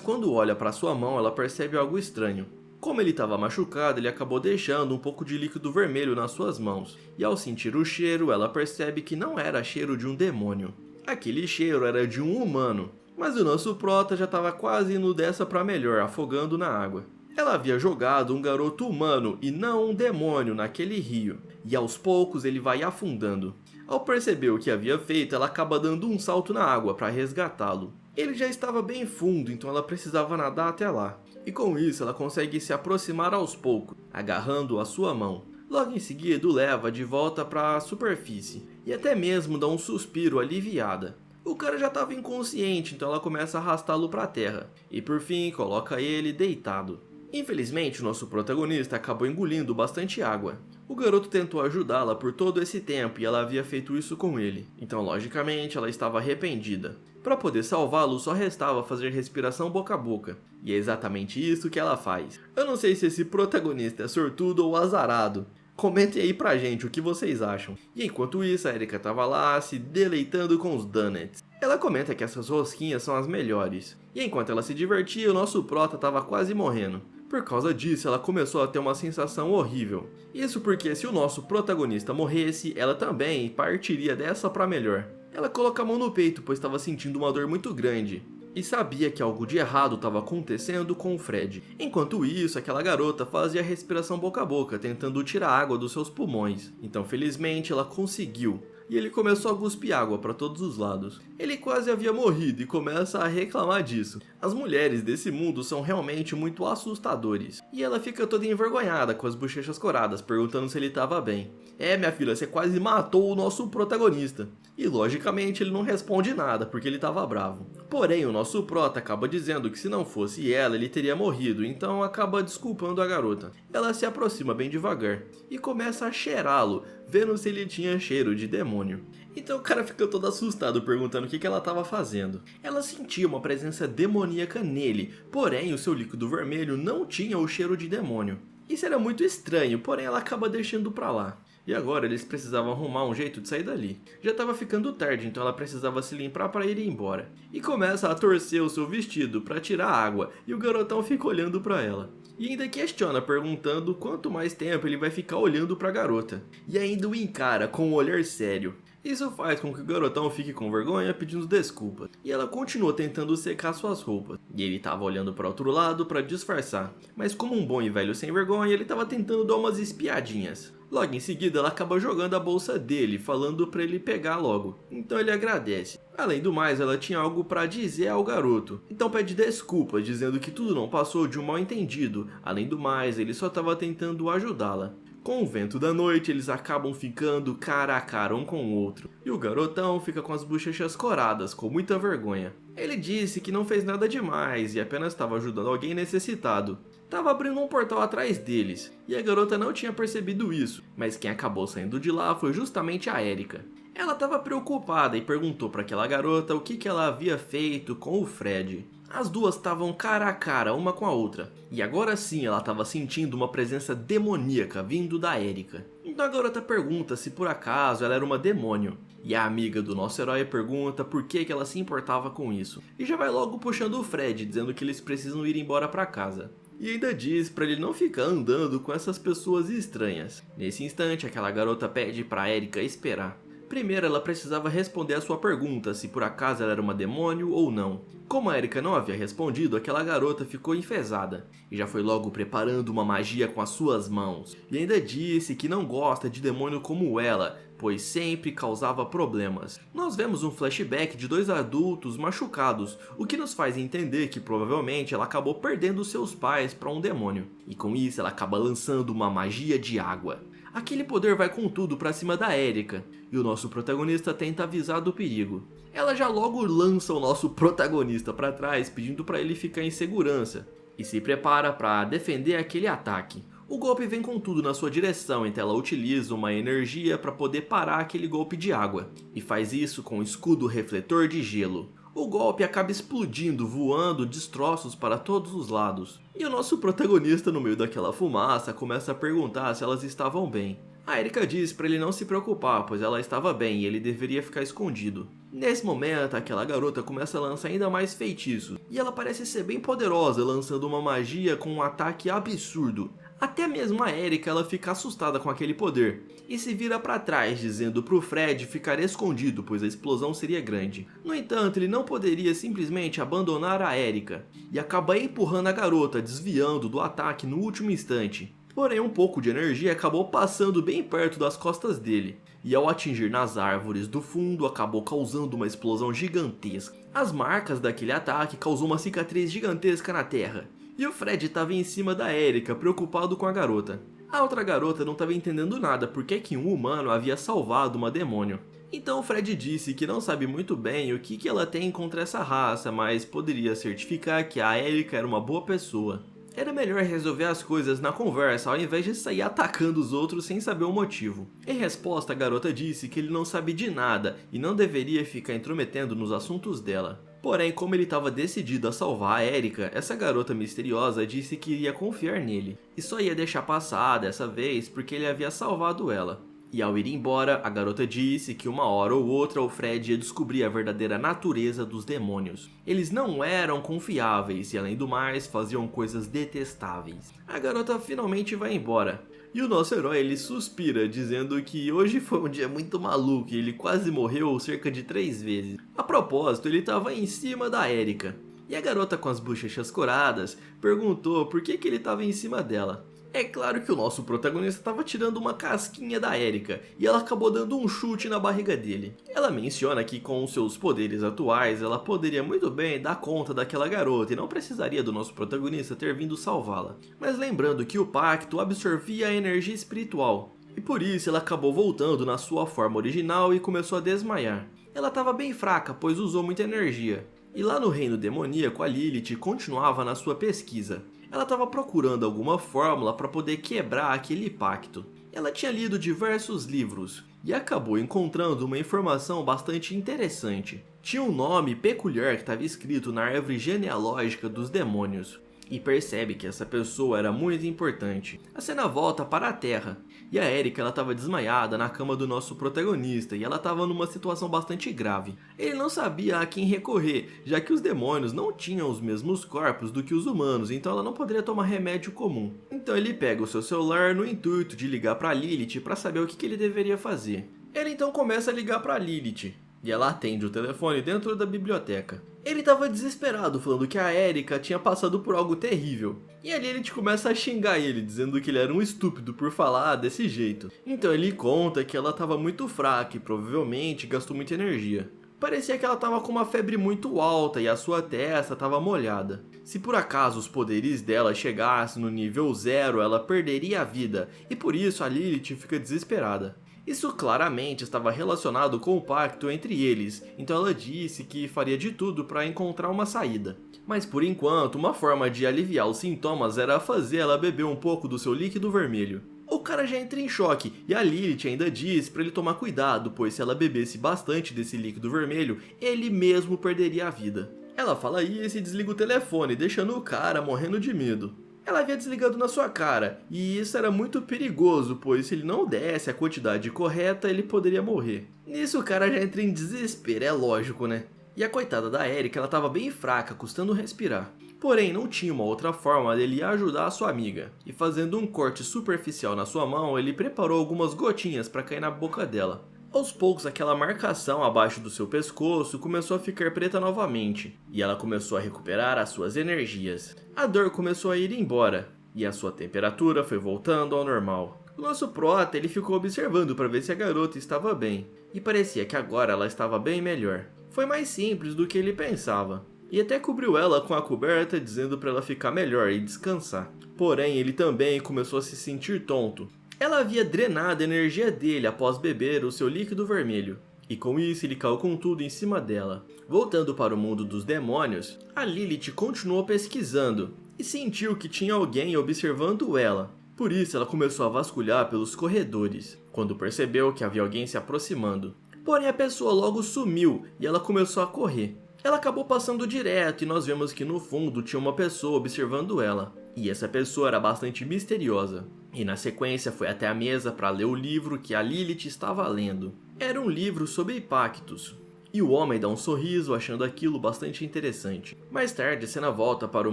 quando olha para sua mão, ela percebe algo estranho. Como ele estava machucado, ele acabou deixando um pouco de líquido vermelho nas suas mãos. E ao sentir o cheiro, ela percebe que não era cheiro de um demônio. Aquele cheiro era de um humano. Mas o nosso prota já estava quase indo dessa para melhor, afogando na água. Ela havia jogado um garoto humano e não um demônio naquele rio. E aos poucos ele vai afundando. Ao perceber o que havia feito, ela acaba dando um salto na água para resgatá-lo. Ele já estava bem fundo, então ela precisava nadar até lá. E com isso ela consegue se aproximar aos poucos, agarrando a sua mão. Logo em seguida o leva de volta para a superfície e até mesmo dá um suspiro aliviada. O cara já estava inconsciente, então ela começa a arrastá-lo para a terra e por fim coloca ele deitado. Infelizmente o nosso protagonista acabou engolindo bastante água. O garoto tentou ajudá-la por todo esse tempo e ela havia feito isso com ele, então logicamente ela estava arrependida. Para poder salvá-lo só restava fazer respiração boca a boca, e é exatamente isso que ela faz. Eu não sei se esse protagonista é sortudo ou azarado. Comentem aí pra gente o que vocês acham. E enquanto isso, a Erika tava lá se deleitando com os donuts. Ela comenta que essas rosquinhas são as melhores. E enquanto ela se divertia, o nosso prota tava quase morrendo. Por causa disso, ela começou a ter uma sensação horrível. Isso porque se o nosso protagonista morresse, ela também partiria dessa pra melhor. Ela coloca a mão no peito, pois estava sentindo uma dor muito grande. E sabia que algo de errado estava acontecendo com o Fred. Enquanto isso, aquela garota fazia respiração boca a boca, tentando tirar água dos seus pulmões. Então, felizmente, ela conseguiu. E ele começou a cuspir água para todos os lados. Ele quase havia morrido e começa a reclamar disso. As mulheres desse mundo são realmente muito assustadores. E ela fica toda envergonhada com as bochechas coradas, perguntando se ele estava bem. É, minha filha, você quase matou o nosso protagonista. E logicamente ele não responde nada, porque ele estava bravo. Porém, o nosso prota acaba dizendo que se não fosse ela, ele teria morrido, então acaba desculpando a garota. Ela se aproxima bem devagar e começa a cheirá-lo, vendo se ele tinha cheiro de demônio. Então o cara fica todo assustado perguntando o que ela estava fazendo. Ela sentia uma presença demoníaca nele, porém o seu líquido vermelho não tinha o cheiro de demônio. Isso era muito estranho, porém ela acaba deixando pra lá. E agora eles precisavam arrumar um jeito de sair dali. Já estava ficando tarde, então ela precisava se limpar para ir embora. E começa a torcer o seu vestido para tirar água, e o garotão fica olhando para ela. E ainda questiona, perguntando quanto mais tempo ele vai ficar olhando para a garota. E ainda o encara com um olhar sério. Isso faz com que o garotão fique com vergonha pedindo desculpas. E ela continua tentando secar suas roupas. E ele estava olhando para outro lado para disfarçar. Mas como um bom e velho sem vergonha, ele estava tentando dar umas espiadinhas. Logo em seguida, ela acaba jogando a bolsa dele, falando para ele pegar logo. Então ele agradece. Além do mais, ela tinha algo para dizer ao garoto. Então pede desculpas, dizendo que tudo não passou de um mal entendido. Além do mais, ele só estava tentando ajudá-la. Com o vento da noite, eles acabam ficando cara a cara um com o outro. E o garotão fica com as bochechas coradas, com muita vergonha. Ele disse que não fez nada demais e apenas estava ajudando alguém necessitado. Estava abrindo um portal atrás deles, e a garota não tinha percebido isso, mas quem acabou saindo de lá foi justamente a Erika. Ela estava preocupada e perguntou para aquela garota o que ela havia feito com o Fred. As duas estavam cara a cara uma com a outra, e agora sim ela estava sentindo uma presença demoníaca vindo da Erika. Então a garota pergunta se por acaso ela era uma demônio. E a amiga do nosso herói pergunta por que ela se importava com isso. E já vai logo puxando o Fred, dizendo que eles precisam ir embora para casa. E ainda diz para ele não ficar andando com essas pessoas estranhas. Nesse instante, aquela garota pede para Erika esperar. Primeiro, ela precisava responder a sua pergunta, se por acaso ela era uma demônio ou não. Como a Erika não havia respondido, aquela garota ficou enfesada, e já foi logo preparando uma magia com as suas mãos. E ainda disse que não gosta de demônio como ela, pois sempre causava problemas. Nós vemos um flashback de dois adultos machucados, o que nos faz entender que provavelmente ela acabou perdendo seus pais para um demônio. E com isso ela acaba lançando uma magia de água. Aquele poder vai com tudo pra cima da Erika, e o nosso protagonista tenta avisar do perigo. Ela já logo lança o nosso protagonista pra trás, pedindo pra ele ficar em segurança, e se prepara pra defender aquele ataque. O golpe vem com tudo na sua direção, então ela utiliza uma energia para poder parar aquele golpe de água, e faz isso com um escudo refletor de gelo. O golpe acaba explodindo, voando destroços para todos os lados. E o nosso protagonista, no meio daquela fumaça, começa a perguntar se elas estavam bem. A Erika diz para ele não se preocupar, pois ela estava bem e ele deveria ficar escondido. Nesse momento, aquela garota começa a lançar ainda mais feitiços, e ela parece ser bem poderosa, lançando uma magia com um ataque absurdo. Até mesmo a Erika ela fica assustada com aquele poder, e se vira para trás dizendo pro Fred ficar escondido, pois a explosão seria grande. No entanto, ele não poderia simplesmente abandonar a Erika, e acaba empurrando a garota, desviando do ataque no último instante. Porém, um pouco de energia acabou passando bem perto das costas dele, e ao atingir nas árvores do fundo acabou causando uma explosão gigantesca. As marcas daquele ataque causou uma cicatriz gigantesca na terra, e o Fred estava em cima da Erika, preocupado com a garota. A outra garota não estava entendendo nada porque que um humano havia salvado uma demônio. Então o Fred disse que não sabe muito bem o que ela tem contra essa raça, mas poderia certificar que a Erika era uma boa pessoa. Era melhor resolver as coisas na conversa ao invés de sair atacando os outros sem saber o motivo. Em resposta, a garota disse que ele não sabe de nada e não deveria ficar intrometendo nos assuntos dela. Porém, como ele estava decidido a salvar a Erika, essa garota misteriosa disse que iria confiar nele, e só ia deixar passar dessa vez porque ele havia salvado ela. E ao ir embora, a garota disse que uma hora ou outra o Fred ia descobrir a verdadeira natureza dos demônios. Eles não eram confiáveis e, além do mais, faziam coisas detestáveis. A garota finalmente vai embora. E o nosso herói ele suspira, dizendo que hoje foi um dia muito maluco e ele quase morreu cerca de 3 vezes. A propósito, ele estava em cima da Erika. E a garota com as bochechas coradas perguntou por que ele estava em cima dela. É claro que o nosso protagonista estava tirando uma casquinha da Erika e ela acabou dando um chute na barriga dele. Ela menciona que com os seus poderes atuais ela poderia muito bem dar conta daquela garota e não precisaria do nosso protagonista ter vindo salvá-la. Mas lembrando que o pacto absorvia a energia espiritual e por isso ela acabou voltando na sua forma original e começou a desmaiar. Ela estava bem fraca, pois usou muita energia. E lá no reino demoníaco a Lilith continuava na sua pesquisa. Ela estava procurando alguma fórmula para poder quebrar aquele pacto. Ela tinha lido diversos livros e acabou encontrando uma informação bastante interessante. Tinha um nome peculiar que estava escrito na árvore genealógica dos demônios. E percebe que essa pessoa era muito importante. A cena volta para a Terra, e a Erika estava desmaiada na cama do nosso protagonista, e ela estava numa situação bastante grave. Ele não sabia a quem recorrer, já que os demônios não tinham os mesmos corpos do que os humanos, então ela não poderia tomar remédio comum. Então ele pega o seu celular no intuito de ligar para Lilith para saber o que ele deveria fazer. Ele então começa a ligar para Lilith, e ela atende o telefone dentro da biblioteca. Ele estava desesperado, falando que a Erika tinha passado por algo terrível. E ali ele começa a xingar ele, dizendo que ele era um estúpido por falar desse jeito. Então ele conta que ela estava muito fraca e provavelmente gastou muita energia. Parecia que ela estava com uma febre muito alta e a sua testa estava molhada. Se por acaso os poderes dela chegassem no nível 0, ela perderia a vida, e por isso a Lilith fica desesperada. Isso claramente estava relacionado com o pacto entre eles, então ela disse que faria de tudo para encontrar uma saída. Mas por enquanto, uma forma de aliviar os sintomas era fazer ela beber um pouco do seu líquido vermelho. O cara já entra em choque, e a Lilith ainda diz para ele tomar cuidado, pois se ela bebesse bastante desse líquido vermelho, ele mesmo perderia a vida. Ela fala isso e desliga o telefone, deixando o cara morrendo de medo. ela havia desligado na sua cara, e isso era muito perigoso, pois se ele não desse a quantidade correta, ele poderia morrer. Nisso o cara já entra em desespero, é lógico, né? E a coitada da Erika, ela estava bem fraca, custando respirar. Porém, não tinha uma outra forma dele ajudar a sua amiga. E fazendo um corte superficial na sua mão, ele preparou algumas gotinhas para cair na boca dela. Aos poucos, aquela marcação abaixo do seu pescoço começou a ficar preta novamente, e ela começou a recuperar as suas energias. A dor começou a ir embora, e a sua temperatura foi voltando ao normal. O nosso prota, ele ficou observando para ver se a garota estava bem, e parecia que agora ela estava bem melhor. Foi mais simples do que ele pensava, e até cobriu ela com a coberta dizendo para ela ficar melhor e descansar. Porém, ele também começou a se sentir tonto. Ela havia drenado a energia dele após beber o seu líquido vermelho, e com isso ele caiu com tudo em cima dela. Voltando para o mundo dos demônios, a Lilith continuou pesquisando, e sentiu que tinha alguém observando ela. Por isso ela começou a vasculhar pelos corredores, quando percebeu que havia alguém se aproximando. Porém a pessoa logo sumiu e ela começou a correr. Ela acabou passando direto e nós vemos que no fundo tinha uma pessoa observando ela. E essa pessoa era bastante misteriosa. E na sequência foi até a mesa para ler o livro que a Lilith estava lendo. Era um livro sobre pactos. E o homem dá um sorriso achando aquilo bastante interessante. Mais tarde a cena volta para o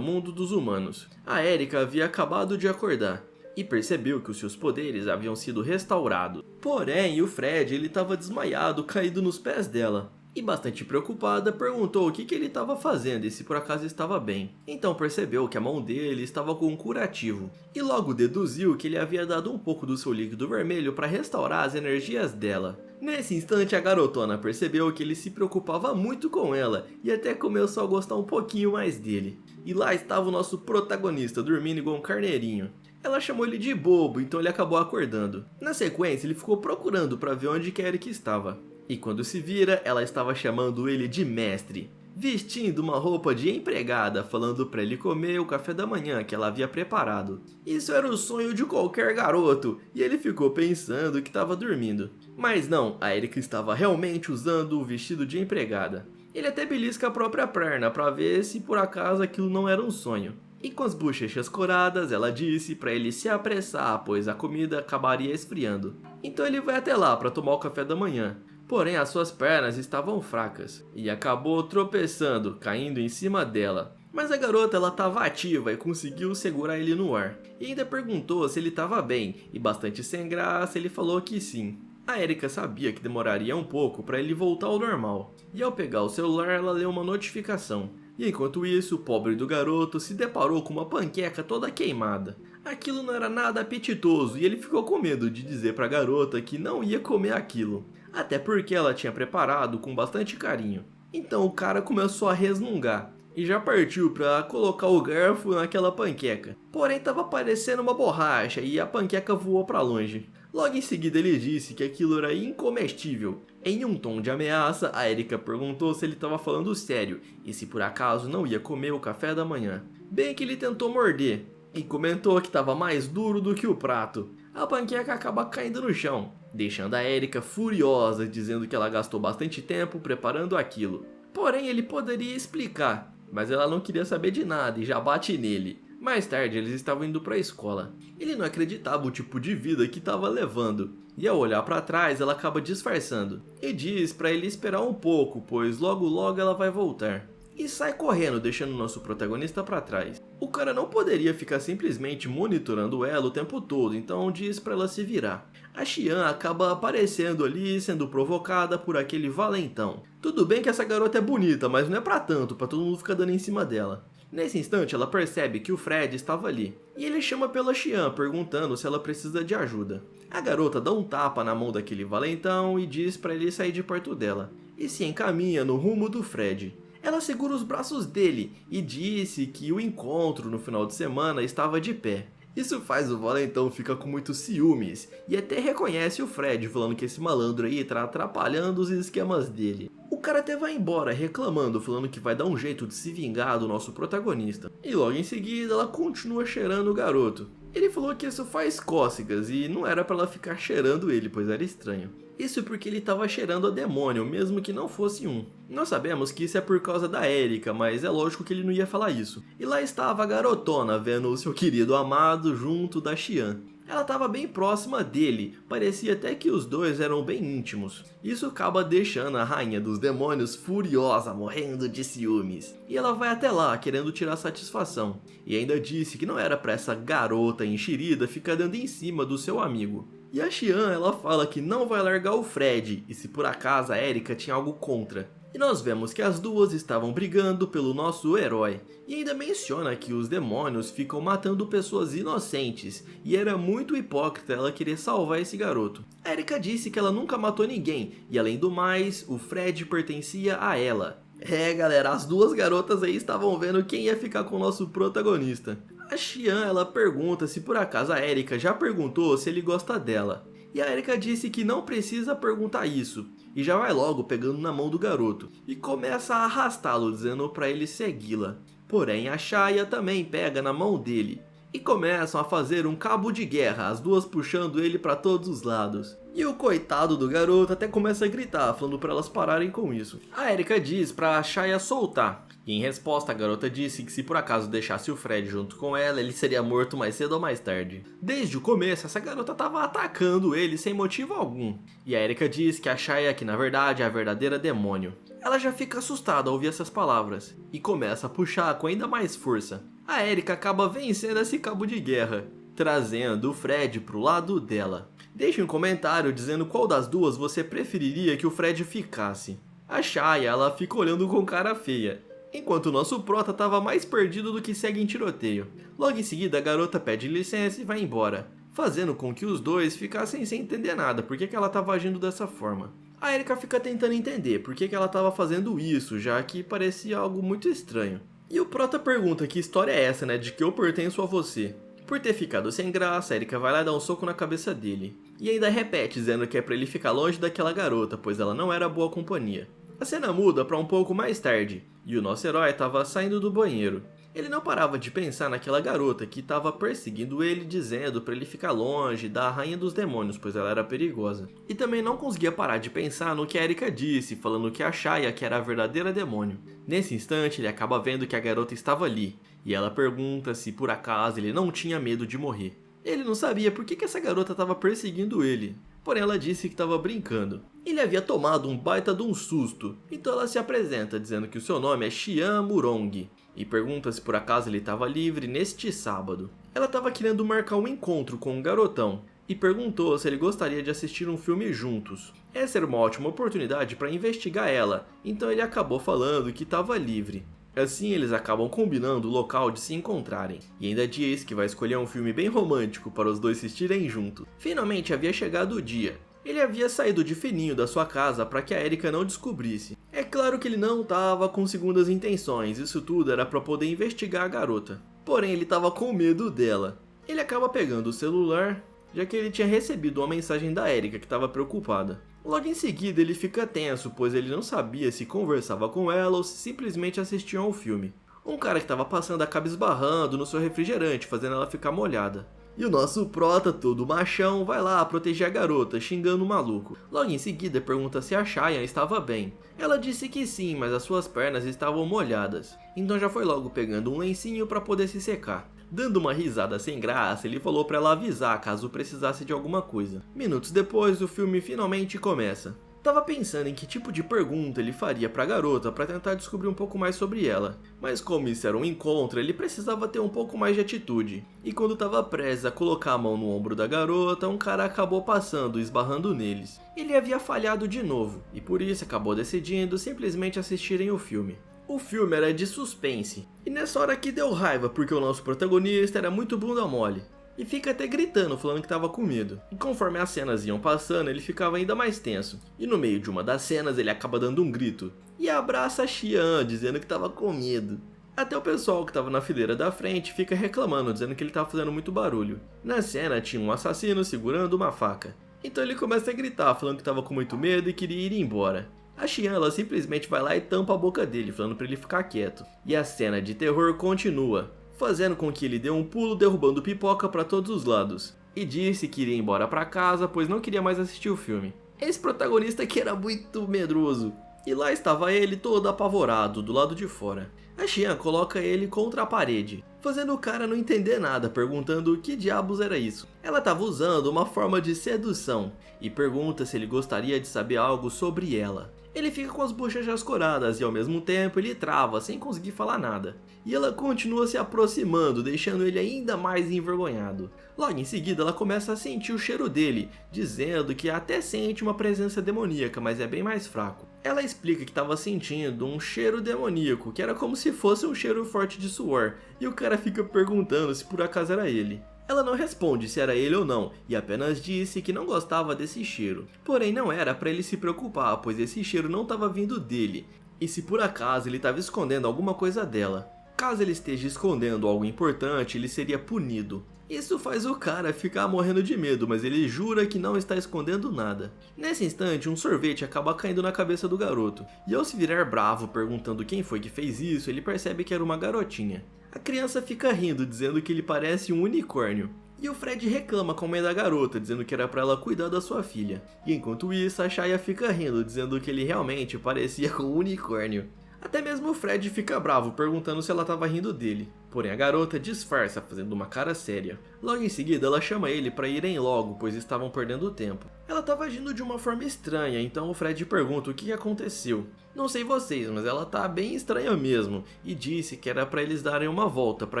mundo dos humanos. A Erika havia acabado de acordar e percebeu que os seus poderes haviam sido restaurados. Porém, o Fred ele estava desmaiado, caído nos pés dela. E bastante preocupada, perguntou o que ele estava fazendo e se por acaso estava bem. Então percebeu que a mão dele estava com um curativo. E logo deduziu que ele havia dado um pouco do seu líquido vermelho para restaurar as energias dela. Nesse instante a garotona percebeu que ele se preocupava muito com ela e até começou a gostar um pouquinho mais dele. E lá estava o nosso protagonista dormindo igual um carneirinho. Ela chamou ele de bobo, então ele acabou acordando. Na sequência ele ficou procurando para ver onde que Eric estava. E quando se vira, ela estava chamando ele de mestre, vestindo uma roupa de empregada, falando para ele comer o café da manhã que ela havia preparado. Isso era o sonho de qualquer garoto, e ele ficou pensando que estava dormindo. Mas não, a Erika estava realmente usando o vestido de empregada. Ele até belisca a própria perna para ver se por acaso aquilo não era um sonho. E com as bochechas coradas, ela disse para ele se apressar, pois a comida acabaria esfriando. Então ele vai até lá para tomar o café da manhã. Porém, as suas pernas estavam fracas e acabou tropeçando, caindo em cima dela. Mas a garota estava ativa e conseguiu segurar ele no ar. E ainda perguntou se ele estava bem, e bastante sem graça ele falou que sim. A Erika sabia que demoraria um pouco para ele voltar ao normal. E ao pegar o celular, ela leu uma notificação. E enquanto isso, o pobre do garoto se deparou com uma panqueca toda queimada. Aquilo não era nada apetitoso e ele ficou com medo de dizer para a garota que não ia comer aquilo. Até porque ela tinha preparado com bastante carinho. Então o cara começou a resmungar e já partiu para colocar o garfo naquela panqueca. Porém estava parecendo uma borracha e a panqueca voou para longe. Logo em seguida ele disse que aquilo era incomestível. Em um tom de ameaça, a Erika perguntou se ele estava falando sério e se por acaso não ia comer o café da manhã. Bem que ele tentou morder e comentou que estava mais duro do que o prato. A panqueca acaba caindo no chão, deixando a Erika furiosa, dizendo que ela gastou bastante tempo preparando aquilo. Porém ele poderia explicar, mas ela não queria saber de nada e já bate nele. Mais tarde eles estavam indo para a escola. Ele não acreditava o tipo de vida que estava levando. E ao olhar para trás ela acaba disfarçando. E diz para ele esperar um pouco, pois logo logo ela vai voltar. E sai correndo, deixando nosso protagonista para trás. O cara não poderia ficar simplesmente monitorando ela o tempo todo, então diz para ela se virar. A Xian acaba aparecendo ali, sendo provocada por aquele valentão. Tudo bem que essa garota é bonita, mas não é pra tanto, pra todo mundo ficar dando em cima dela. Nesse instante ela percebe que o Fred estava ali, e ele chama pela Xian, perguntando se ela precisa de ajuda. A garota dá um tapa na mão daquele valentão e diz para ele sair de perto dela, e se encaminha no rumo do Fred. Ela segura os braços dele e disse que o encontro no final de semana estava de pé. Isso faz o valentão ficar com muitos ciúmes e até reconhece o Fred, falando que esse malandro aí tá atrapalhando os esquemas dele. O cara até vai embora reclamando, falando que vai dar um jeito de se vingar do nosso protagonista. E logo em seguida ela continua cheirando o garoto. Ele falou que isso faz cócegas e não era pra ela ficar cheirando ele, pois era estranho. Isso porque ele estava cheirando a demônio, mesmo que não fosse um. Nós sabemos que isso é por causa da Erika, mas é lógico que ele não ia falar isso. E lá estava a garotona vendo o seu querido amado junto da Xian. Ela estava bem próxima dele, parecia até que os dois eram bem íntimos. Isso acaba deixando a rainha dos demônios furiosa, morrendo de ciúmes. E ela vai até lá, querendo tirar satisfação. E ainda disse que não era pra essa garota enxerida ficar dando em cima do seu amigo. E a Xian, ela fala que não vai largar o Fred, e se por acaso a Erika tinha algo contra. E nós vemos que as duas estavam brigando pelo nosso herói. E ainda menciona que os demônios ficam matando pessoas inocentes, e era muito hipócrita ela querer salvar esse garoto. A Erika disse que ela nunca matou ninguém, e além do mais, o Fred pertencia a ela. É galera, as duas garotas aí estavam vendo quem ia ficar com o nosso protagonista. A Xian, ela pergunta se por acaso a Erika já perguntou se ele gosta dela. E a Erika disse que não precisa perguntar isso, e já vai logo pegando na mão do garoto, e começa a arrastá-lo dizendo para ele segui-la. Porém a Shaya também pega na mão dele, e começam a fazer um cabo de guerra, as duas puxando ele para todos os lados. E o coitado do garoto até começa a gritar, falando para elas pararem com isso. A Erika diz para a Shaya soltar, e em resposta a garota disse que se por acaso deixasse o Fred junto com ela, ele seria morto mais cedo ou mais tarde. Desde o começo, essa garota estava atacando ele sem motivo algum. E a Erika diz que a Shaya, que na verdade é a verdadeira demônio. Ela já fica assustada ao ouvir essas palavras, e começa a puxar com ainda mais força. A Erika acaba vencendo esse cabo de guerra, trazendo o Fred pro lado dela. Deixe um comentário dizendo qual das duas você preferiria que o Fred ficasse. A Shaya, ela fica olhando com cara feia, enquanto o nosso prota estava mais perdido do que segue em tiroteio. Logo em seguida a garota pede licença e vai embora, fazendo com que os dois ficassem sem entender nada porque que ela estava agindo dessa forma. A Erika fica tentando entender por que ela estava fazendo isso, já que parecia algo muito estranho. E o prota pergunta que história é essa, né, de que eu pertenço a você. Por ter ficado sem graça, a Erika vai lá e dá um soco na cabeça dele. E ainda repete, dizendo que é pra ele ficar longe daquela garota, pois ela não era boa companhia. A cena muda para um pouco mais tarde, e o nosso herói estava saindo do banheiro. Ele não parava de pensar naquela garota que estava perseguindo ele, dizendo para ele ficar longe da rainha dos demônios, pois ela era perigosa. E também não conseguia parar de pensar no que a Erika disse, falando que a Shaya que era a verdadeira demônio. Nesse instante ele acaba vendo que a garota estava ali, e ela pergunta se por acaso ele não tinha medo de morrer. Ele não sabia por que essa garota estava perseguindo ele, porém ela disse que estava brincando. Ele havia tomado um baita de um susto, então ela se apresenta dizendo que o seu nome é Xian Murong, e pergunta se por acaso ele estava livre neste sábado. Ela estava querendo marcar um encontro com um garotão, e perguntou se ele gostaria de assistir um filme juntos. Essa era uma ótima oportunidade para investigar ela, então ele acabou falando que estava livre. Assim eles acabam combinando o local de se encontrarem, e ainda diz que vai escolher um filme bem romântico para os dois assistirem juntos. Finalmente havia chegado o dia. Ele havia saído de fininho da sua casa para que a Erika não descobrisse. É claro que ele não estava com segundas intenções, isso tudo era para poder investigar a garota. Porém ele estava com medo dela. Ele acaba pegando o celular, já que ele tinha recebido uma mensagem da Erika que estava preocupada. Logo em seguida ele fica tenso, pois ele não sabia se conversava com ela ou se simplesmente assistiam ao filme. Um cara que estava passando a cabisbarrando no seu refrigerante, fazendo ela ficar molhada. E o nosso prota, todo machão, vai lá proteger a garota, xingando o maluco. Logo em seguida pergunta se a Shaya estava bem. Ela disse que sim, mas as suas pernas estavam molhadas. Então já foi logo pegando um lencinho para poder se secar. Dando uma risada sem graça, ele falou para ela avisar caso precisasse de alguma coisa. Minutos depois, o filme finalmente começa. Tava pensando em que tipo de pergunta ele faria pra garota para tentar descobrir um pouco mais sobre ela. Mas como isso era um encontro, ele precisava ter um pouco mais de atitude. E quando tava prestes a colocar a mão no ombro da garota, um cara acabou passando, esbarrando neles. Ele havia falhado de novo, e por isso acabou decidindo simplesmente assistirem o filme. O filme era de suspense, e nessa hora que deu raiva porque o nosso protagonista era muito bunda mole. E fica até gritando, falando que tava com medo. E conforme as cenas iam passando, ele ficava ainda mais tenso. E no meio de uma das cenas, ele acaba dando um grito. E abraça a Xian, dizendo que tava com medo. Até o pessoal que tava na fileira da frente fica reclamando, dizendo que ele tava fazendo muito barulho. Na cena, tinha um assassino segurando uma faca. Então ele começa a gritar, falando que tava com muito medo e queria ir embora. A Xian, ela simplesmente vai lá e tampa a boca dele, falando pra ele ficar quieto. E a cena de terror continua. fazendo com que ele dê um pulo derrubando pipoca para todos os lados, e disse que iria embora para casa pois não queria mais assistir o filme. Esse protagonista que era muito medroso, e lá estava ele todo apavorado do lado de fora. A Xian coloca ele contra a parede, fazendo o cara não entender nada, perguntando o que diabos era isso. Ela estava usando uma forma de sedução, e pergunta se ele gostaria de saber algo sobre ela. Ele fica com as bochechas coradas e ao mesmo tempo ele trava sem conseguir falar nada. E ela continua se aproximando, deixando ele ainda mais envergonhado. Logo em seguida ela começa a sentir o cheiro dele, dizendo que até sente uma presença demoníaca, mas é bem mais fraco. Ela explica que estava sentindo um cheiro demoníaco, que era como se fosse um cheiro forte de suor, e o cara fica perguntando se por acaso era ele. Ela não responde se era ele ou não, e apenas disse que não gostava desse cheiro. Porém não era para ele se preocupar, pois esse cheiro não estava vindo dele, e se por acaso ele estava escondendo alguma coisa dela. Caso ele esteja escondendo algo importante, ele seria punido. Isso faz o cara ficar morrendo de medo, mas ele jura que não está escondendo nada. Nesse instante, um sorvete acaba caindo na cabeça do garoto, e ao se virar bravo perguntando quem foi que fez isso, ele percebe que era uma garotinha. A criança fica rindo, dizendo que ele parece um unicórnio. E o Fred reclama com a mãe da garota, dizendo que era para ela cuidar da sua filha. E enquanto isso, a Shia fica rindo, dizendo que ele realmente parecia com um unicórnio. Até mesmo o Fred fica bravo, perguntando se ela estava rindo dele. Porém a garota disfarça, fazendo uma cara séria. Logo em seguida ela chama ele para irem logo, pois estavam perdendo tempo. Ela estava agindo de uma forma estranha, então o Fred pergunta o que aconteceu. Não sei vocês, mas ela tá bem estranha mesmo, e disse que era para eles darem uma volta para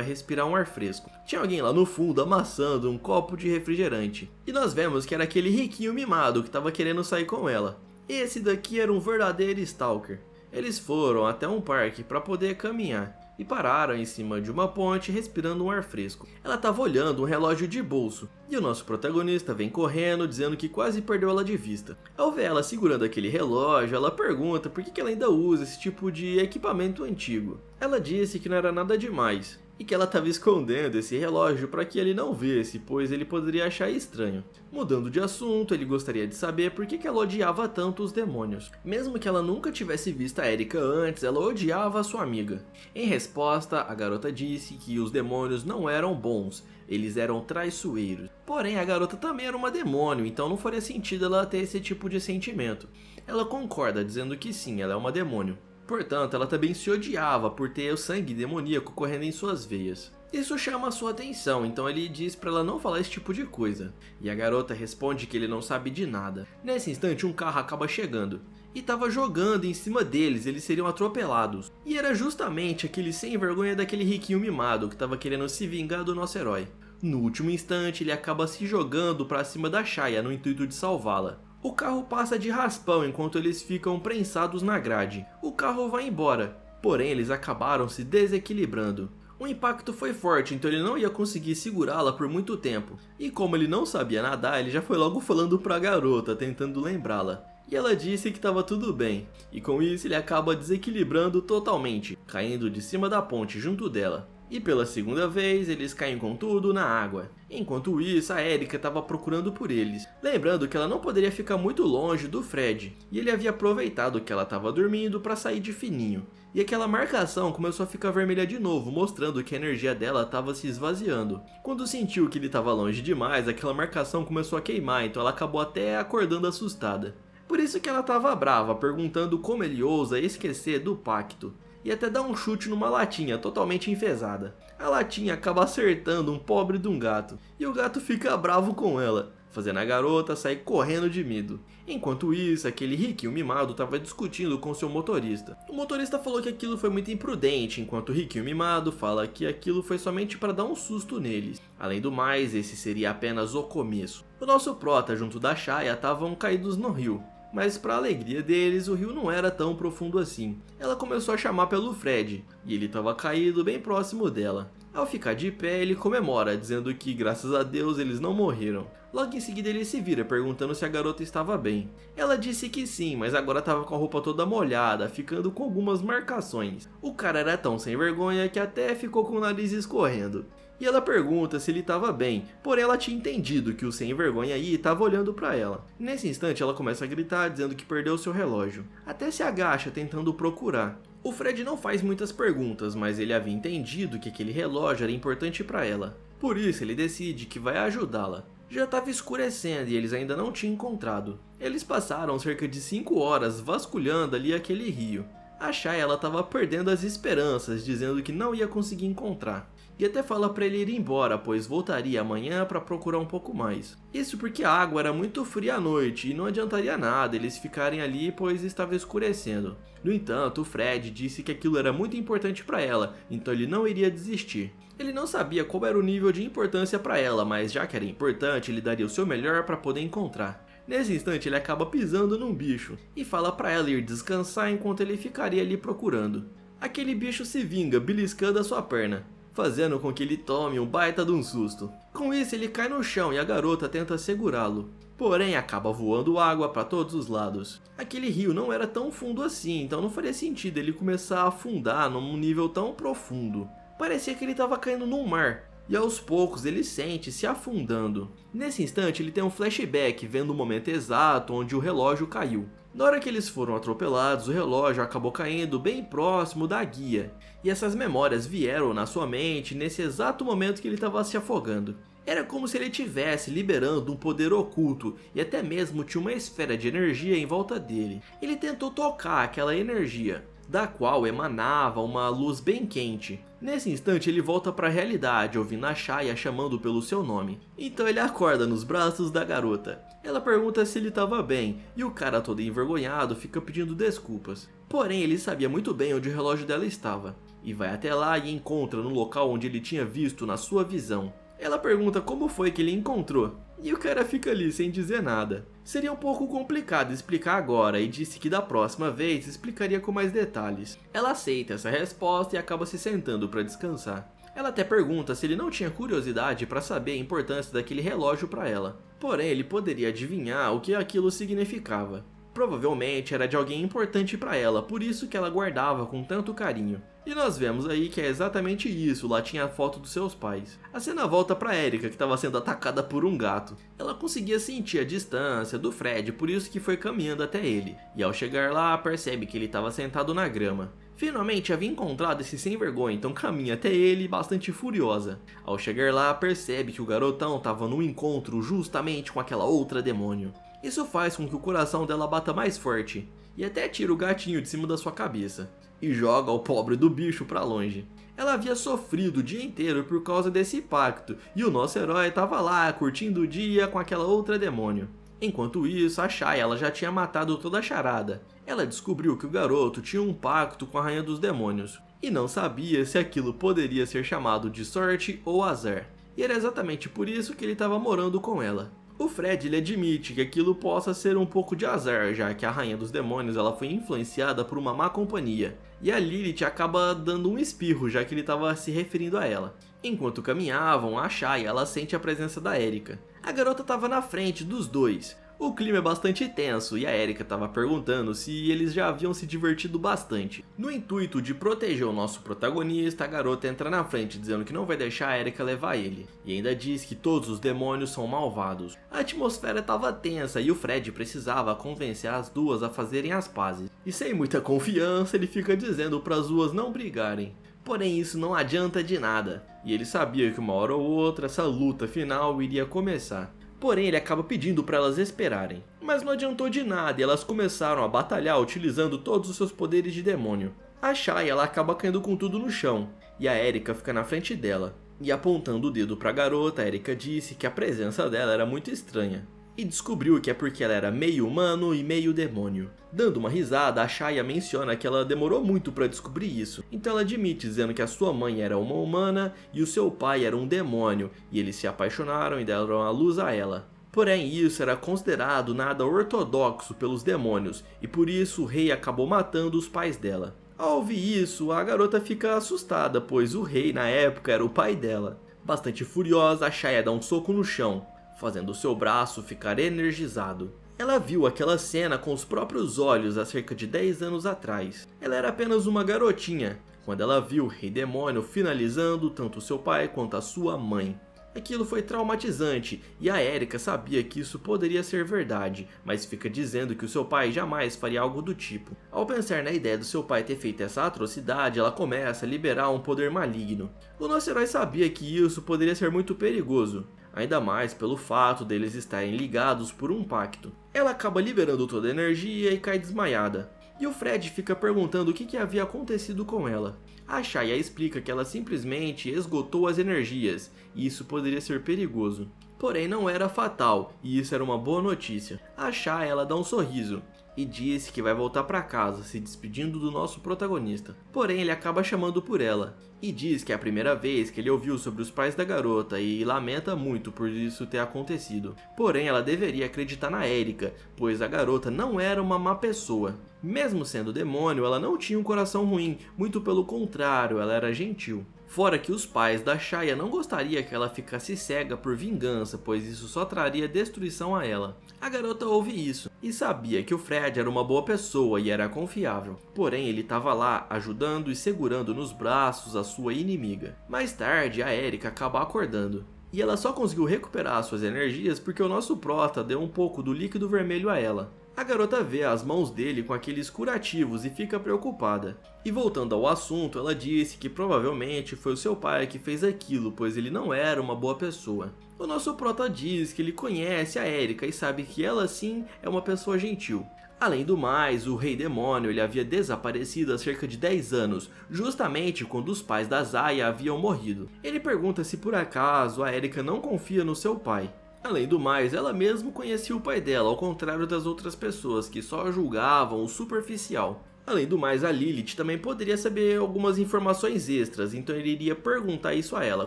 respirar um ar fresco. Tinha alguém lá no fundo amassando um copo de refrigerante, e nós vemos que era aquele riquinho mimado que estava querendo sair com ela. Esse daqui era um verdadeiro stalker. Eles foram até um parque para poder caminhar e pararam em cima de uma ponte respirando um ar fresco. Ela estava olhando um relógio de bolso e o nosso protagonista vem correndo dizendo que quase perdeu ela de vista. Ao ver ela segurando aquele relógio, ela pergunta por que ela ainda usa esse tipo de equipamento antigo. Ela disse que não era nada demais e que ela estava escondendo esse relógio para que ele não visse, pois ele poderia achar estranho. Mudando de assunto, ele gostaria de saber por que ela odiava tanto os demônios. Mesmo que ela nunca tivesse visto a Erika antes, ela odiava a sua amiga. Em resposta, a garota disse que os demônios não eram bons, eles eram traiçoeiros. Porém, a garota também era uma demônio, então não faria sentido ela ter esse tipo de sentimento. Ela concorda, dizendo que sim, ela é uma demônio. Portanto, ela também se odiava por ter o sangue demoníaco correndo em suas veias. Isso chama a sua atenção, então ele diz para ela não falar esse tipo de coisa. E a garota responde que ele não sabe de nada. Nesse instante, um carro acaba chegando e estava jogando em cima deles, eles seriam atropelados. E era justamente aquele sem vergonha daquele riquinho mimado que estava querendo se vingar do nosso herói. No último instante, ele acaba se jogando para cima da Shia no intuito de salvá-la. O carro passa de raspão enquanto eles ficam prensados na grade. O carro vai embora, porém eles acabaram se desequilibrando. O impacto foi forte, então ele não ia conseguir segurá-la por muito tempo. E como ele não sabia nadar, ele já foi logo falando pra garota, tentando lembrá-la. E ela disse que estava tudo bem, e com isso ele acaba desequilibrando totalmente, caindo de cima da ponte junto dela. E pela segunda vez eles caem com tudo na água. Enquanto isso, a Erika estava procurando por eles, lembrando que ela não poderia ficar muito longe do Fred, e ele havia aproveitado que ela estava dormindo para sair de fininho. E aquela marcação começou a ficar vermelha de novo, mostrando que a energia dela estava se esvaziando. Quando sentiu que ele estava longe demais, aquela marcação começou a queimar, então ela acabou até acordando assustada. Por isso que ela estava brava, perguntando como ele ousa esquecer do pacto. E até dá um chute numa latinha totalmente enfesada. A latinha acaba acertando um pobre de um gato, e o gato fica bravo com ela, fazendo a garota sair correndo de medo. Enquanto isso, aquele riquinho mimado estava discutindo com seu motorista. O motorista falou que aquilo foi muito imprudente, enquanto o riquinho mimado fala que aquilo foi somente para dar um susto neles. Além do mais, esse seria apenas o começo. O nosso prota junto da Shia estavam caídos no rio. Mas para a alegria deles, o rio não era tão profundo assim. Ela começou a chamar pelo Fred, e ele estava caído bem próximo dela. Ao ficar de pé, ele comemora, dizendo que graças a Deus eles não morreram. Logo em seguida ele se vira, perguntando se a garota estava bem. Ela disse que sim, mas agora estava com a roupa toda molhada, ficando com algumas marcações. O cara era tão sem vergonha que até ficou com o nariz escorrendo. E ela pergunta se ele estava bem, porém ela tinha entendido que o sem vergonha aí estava olhando para ela. Nesse instante ela começa a gritar dizendo que perdeu seu relógio. Até se agacha tentando procurar. O Fred não faz muitas perguntas, mas ele havia entendido que aquele relógio era importante para ela. Por isso ele decide que vai ajudá-la. Já estava escurecendo e eles ainda não tinham encontrado. Eles passaram cerca de 5 horas vasculhando ali aquele rio. A Shai ela estava perdendo as esperanças, dizendo que não ia conseguir encontrar. E até fala para ele ir embora, pois voltaria amanhã para procurar um pouco mais. Isso porque a água era muito fria à noite e não adiantaria nada eles ficarem ali, pois estava escurecendo. No entanto, o Fred disse que aquilo era muito importante para ela, então ele não iria desistir. Ele não sabia qual era o nível de importância para ela, mas já que era importante, ele daria o seu melhor para poder encontrar. Nesse instante ele acaba pisando num bicho e fala para ela ir descansar enquanto ele ficaria ali procurando. Aquele bicho se vinga beliscando a sua perna, fazendo com que ele tome um baita de um susto. Com isso ele cai no chão e a garota tenta segurá-lo, porém acaba voando água para todos os lados. Aquele rio não era tão fundo assim, então não faria sentido ele começar a afundar num nível tão profundo. Parecia que ele estava caindo num mar, e aos poucos ele sente se afundando. Nesse instante ele tem um flashback vendo o momento exato onde o relógio caiu. Na hora que eles foram atropelados, o relógio acabou caindo bem próximo da guia. E essas memórias vieram na sua mente nesse exato momento que ele estava se afogando. Era como se ele estivesse liberando um poder oculto e até mesmo tinha uma esfera de energia em volta dele. Ele tentou tocar aquela energia, da qual emanava uma luz bem quente. Nesse instante ele volta para a realidade, ouvindo a Shai a chamando pelo seu nome. Então ele acorda nos braços da garota. Ela pergunta se ele estava bem, e o cara todo envergonhado fica pedindo desculpas. Porém ele sabia muito bem onde o relógio dela estava, e vai até lá e encontra no local onde ele tinha visto na sua visão. Ela pergunta como foi que ele encontrou, e o cara fica ali sem dizer nada. Seria um pouco complicado explicar agora e disse que da próxima vez explicaria com mais detalhes. Ela aceita essa resposta e acaba se sentando para descansar. Ela até pergunta se ele não tinha curiosidade para saber a importância daquele relógio para ela. Porém ele poderia adivinhar o que aquilo significava. Provavelmente era de alguém importante para ela, por isso que ela guardava com tanto carinho. E nós vemos aí que é exatamente isso, lá tinha a foto dos seus pais. A cena volta para Erika, que estava sendo atacada por um gato. Ela conseguia sentir a distância do Fred, por isso que foi caminhando até ele. E ao chegar lá, percebe que ele estava sentado na grama. Finalmente havia encontrado esse sem vergonha, então caminha até ele bastante furiosa. Ao chegar lá, percebe que o garotão estava num encontro justamente com aquela outra demônio. Isso faz com que o coração dela bata mais forte, e até tira o gatinho de cima da sua cabeça, e joga o pobre do bicho pra longe. Ela havia sofrido o dia inteiro por causa desse pacto, e o nosso herói estava lá curtindo o dia com aquela outra demônio. Enquanto isso, a Shai ela já tinha matado toda a charada. Ela descobriu que o garoto tinha um pacto com a Rainha dos Demônios, e não sabia se aquilo poderia ser chamado de sorte ou azar. E era exatamente por isso que ele estava morando com ela. O Fred ele admite que aquilo possa ser um pouco de azar, já que a Rainha dos Demônios ela foi influenciada por uma má companhia, e a Lilith acaba dando um espirro, já que ele estava se referindo a ela. Enquanto caminhavam, a Shai ela sente a presença da Erika. A garota estava na frente dos dois. O clima é bastante tenso e a Erika estava perguntando se eles já haviam se divertido bastante. No intuito de proteger o nosso protagonista, a garota entra na frente dizendo que não vai deixar a Erika levar ele. E ainda diz que todos os demônios são malvados. A atmosfera estava tensa e o Fred precisava convencer as duas a fazerem as pazes. E sem muita confiança ele fica dizendo para as duas não brigarem. Porém isso não adianta de nada. E ele sabia que uma hora ou outra essa luta final iria começar. Porém, ele acaba pedindo para elas esperarem. Mas não adiantou de nada e elas começaram a batalhar utilizando todos os seus poderes de demônio. A Shai ela acaba caindo com tudo no chão, e a Erika fica na frente dela. E apontando o dedo para a garota, a Erika disse que a presença dela era muito estranha. E descobriu que é porque ela era meio humano e meio demônio. Dando uma risada, a Shai menciona que ela demorou muito para descobrir isso. Então ela admite dizendo que a sua mãe era uma humana e o seu pai era um demônio, e eles se apaixonaram e deram a luz a ela. Porém isso era considerado nada ortodoxo pelos demônios, e por isso o rei acabou matando os pais dela. Ao ouvir isso, a garota fica assustada, pois o rei na época era o pai dela. Bastante furiosa, a Shai dá um soco no chão, fazendo seu braço ficar energizado. Ela viu aquela cena com os próprios olhos há cerca de 10 anos atrás. Ela era apenas uma garotinha, quando ela viu o Rei Demônio finalizando tanto seu pai quanto a sua mãe. Aquilo foi traumatizante e a Erika sabia que isso poderia ser verdade, mas fica dizendo que o seu pai jamais faria algo do tipo. Ao pensar na ideia do seu pai ter feito essa atrocidade, ela começa a liberar um poder maligno. O nosso herói sabia que isso poderia ser muito perigoso, ainda mais pelo fato deles estarem ligados por um pacto. Ela acaba liberando toda a energia e cai desmaiada. E o Fred fica perguntando o que havia acontecido com ela. A Shaya explica que ela simplesmente esgotou as energias, e isso poderia ser perigoso. Porém não era fatal, e isso era uma boa notícia. A Shaya ela dá um sorriso e disse que vai voltar para casa, se despedindo do nosso protagonista. Porém ele acaba chamando por ela, e diz que é a primeira vez que ele ouviu sobre os pais da garota e lamenta muito por isso ter acontecido. Porém ela deveria acreditar na Erika, pois a garota não era uma má pessoa. Mesmo sendo demônio, ela não tinha um coração ruim, muito pelo contrário, ela era gentil. Fora que os pais da Shaya não gostariam que ela ficasse cega por vingança, pois isso só traria destruição a ela. A garota ouve isso e sabia que o Fred era uma boa pessoa e era confiável. Porém, ele estava lá ajudando e segurando nos braços a sua inimiga. Mais tarde, a Erika acaba acordando. E ela só conseguiu recuperar suas energias porque o nosso prota deu um pouco do líquido vermelho a ela. A garota vê as mãos dele com aqueles curativos e fica preocupada. E voltando ao assunto, ela disse que provavelmente foi o seu pai que fez aquilo, pois ele não era uma boa pessoa. O nosso prota diz que ele conhece a Erika e sabe que ela sim é uma pessoa gentil. Além do mais, o Rei Demônio ele havia desaparecido há cerca de 10 anos, justamente quando os pais da Zaya haviam morrido. Ele pergunta se por acaso a Erika não confia no seu pai. Além do mais, ela mesma conhecia o pai dela, ao contrário das outras pessoas que só julgavam o superficial. Além do mais, a Lilith também poderia saber algumas informações extras, então ele iria perguntar isso a ela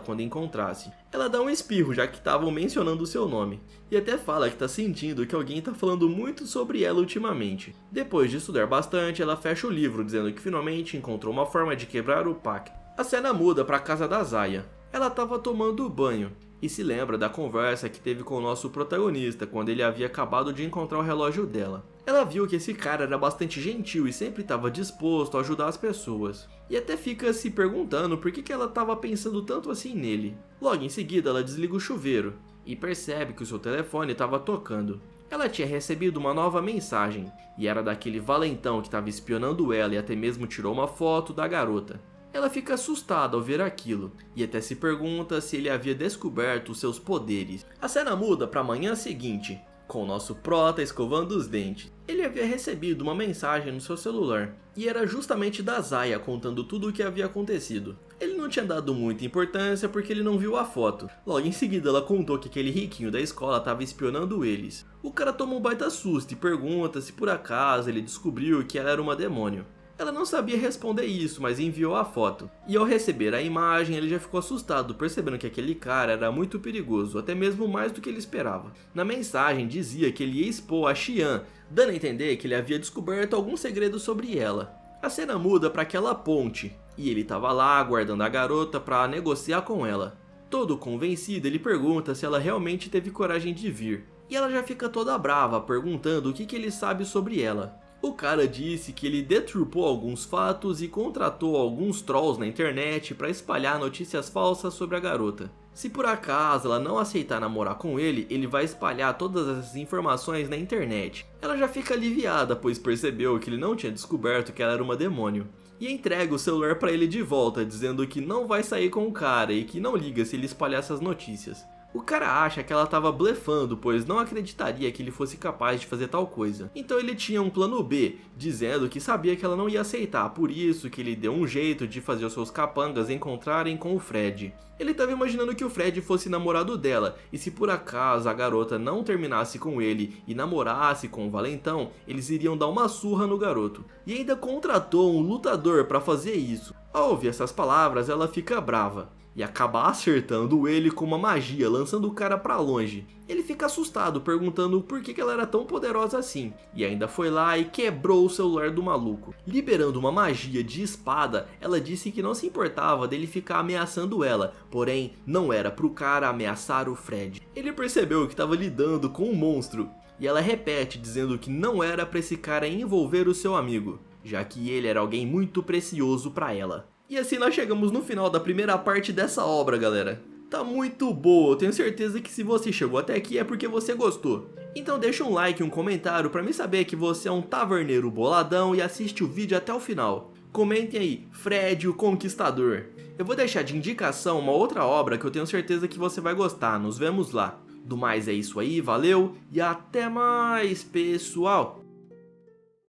quando encontrasse. Ela dá um espirro, já que estavam mencionando o seu nome, e até fala que está sentindo que alguém está falando muito sobre ela ultimamente. Depois de estudar bastante, ela fecha o livro, dizendo que finalmente encontrou uma forma de quebrar o pacto. A cena muda para a casa da Zaya. Ela estava tomando banho e se lembra da conversa que teve com o nosso protagonista quando ele havia acabado de encontrar o relógio dela. Ela viu que esse cara era bastante gentil e sempre estava disposto a ajudar as pessoas. E até fica se perguntando por que ela estava pensando tanto assim nele. Logo em seguida ela desliga o chuveiro e percebe que o seu telefone estava tocando. Ela tinha recebido uma nova mensagem e era daquele valentão que estava espionando ela e até mesmo tirou uma foto da garota. Ela fica assustada ao ver aquilo, e até se pergunta se ele havia descoberto os seus poderes. A cena muda para a manhã seguinte, com o nosso prota escovando os dentes. Ele havia recebido uma mensagem no seu celular, e era justamente da Zaya contando tudo o que havia acontecido. Ele não tinha dado muita importância porque ele não viu a foto. Logo em seguida ela contou que aquele riquinho da escola estava espionando eles. O cara toma um baita susto e pergunta se por acaso ele descobriu que ela era uma demônio. Ela não sabia responder isso, mas enviou a foto. E ao receber a imagem, ele já ficou assustado, percebendo que aquele cara era muito perigoso, até mesmo mais do que ele esperava. Na mensagem dizia que ele ia expor a Xian, dando a entender que ele havia descoberto algum segredo sobre ela. A cena muda para aquela ponte, e ele estava lá aguardando a garota para negociar com ela. Todo convencido, ele pergunta se ela realmente teve coragem de vir. E ela já fica toda brava, perguntando o que ele sabe sobre ela. O cara disse que ele deturpou alguns fatos e contratou alguns trolls na internet para espalhar notícias falsas sobre a garota. Se por acaso ela não aceitar namorar com ele, ele vai espalhar todas essas informações na internet. Ela já fica aliviada, pois percebeu que ele não tinha descoberto que ela era uma demônio. E entrega o celular para ele de volta, dizendo que não vai sair com o cara e que não liga se ele espalhar essas notícias. O cara acha que ela estava blefando, pois não acreditaria que ele fosse capaz de fazer tal coisa. Então ele tinha um plano B, dizendo que sabia que ela não ia aceitar, por isso que ele deu um jeito de fazer os seus capangas encontrarem com o Fred. Ele estava imaginando que o Fred fosse namorado dela, e se por acaso a garota não terminasse com ele e namorasse com o valentão, eles iriam dar uma surra no garoto. E ainda contratou um lutador para fazer isso. Ao ouvir essas palavras, ela fica brava e acaba acertando ele com uma magia, lançando o cara pra longe. Ele fica assustado, perguntando por que ela era tão poderosa assim, e ainda foi lá e quebrou o celular do maluco. Liberando uma magia de espada, ela disse que não se importava dele ficar ameaçando ela, porém não era pro cara ameaçar o Fred. Ele percebeu que estava lidando com um monstro, e ela repete dizendo que não era pra esse cara envolver o seu amigo, já que ele era alguém muito precioso pra ela. E assim nós chegamos no final da primeira parte dessa obra, galera. tá muito boa, eu tenho certeza que se você chegou até aqui é porque você gostou. Então deixa um like e um comentário pra me saber que você é um taverneiro boladão e assiste o vídeo até o final. Comentem aí, Fred o Conquistador. Eu vou deixar de indicação uma outra obra que eu tenho certeza que você vai gostar, nos vemos lá. Do mais é isso aí, valeu e até mais, pessoal!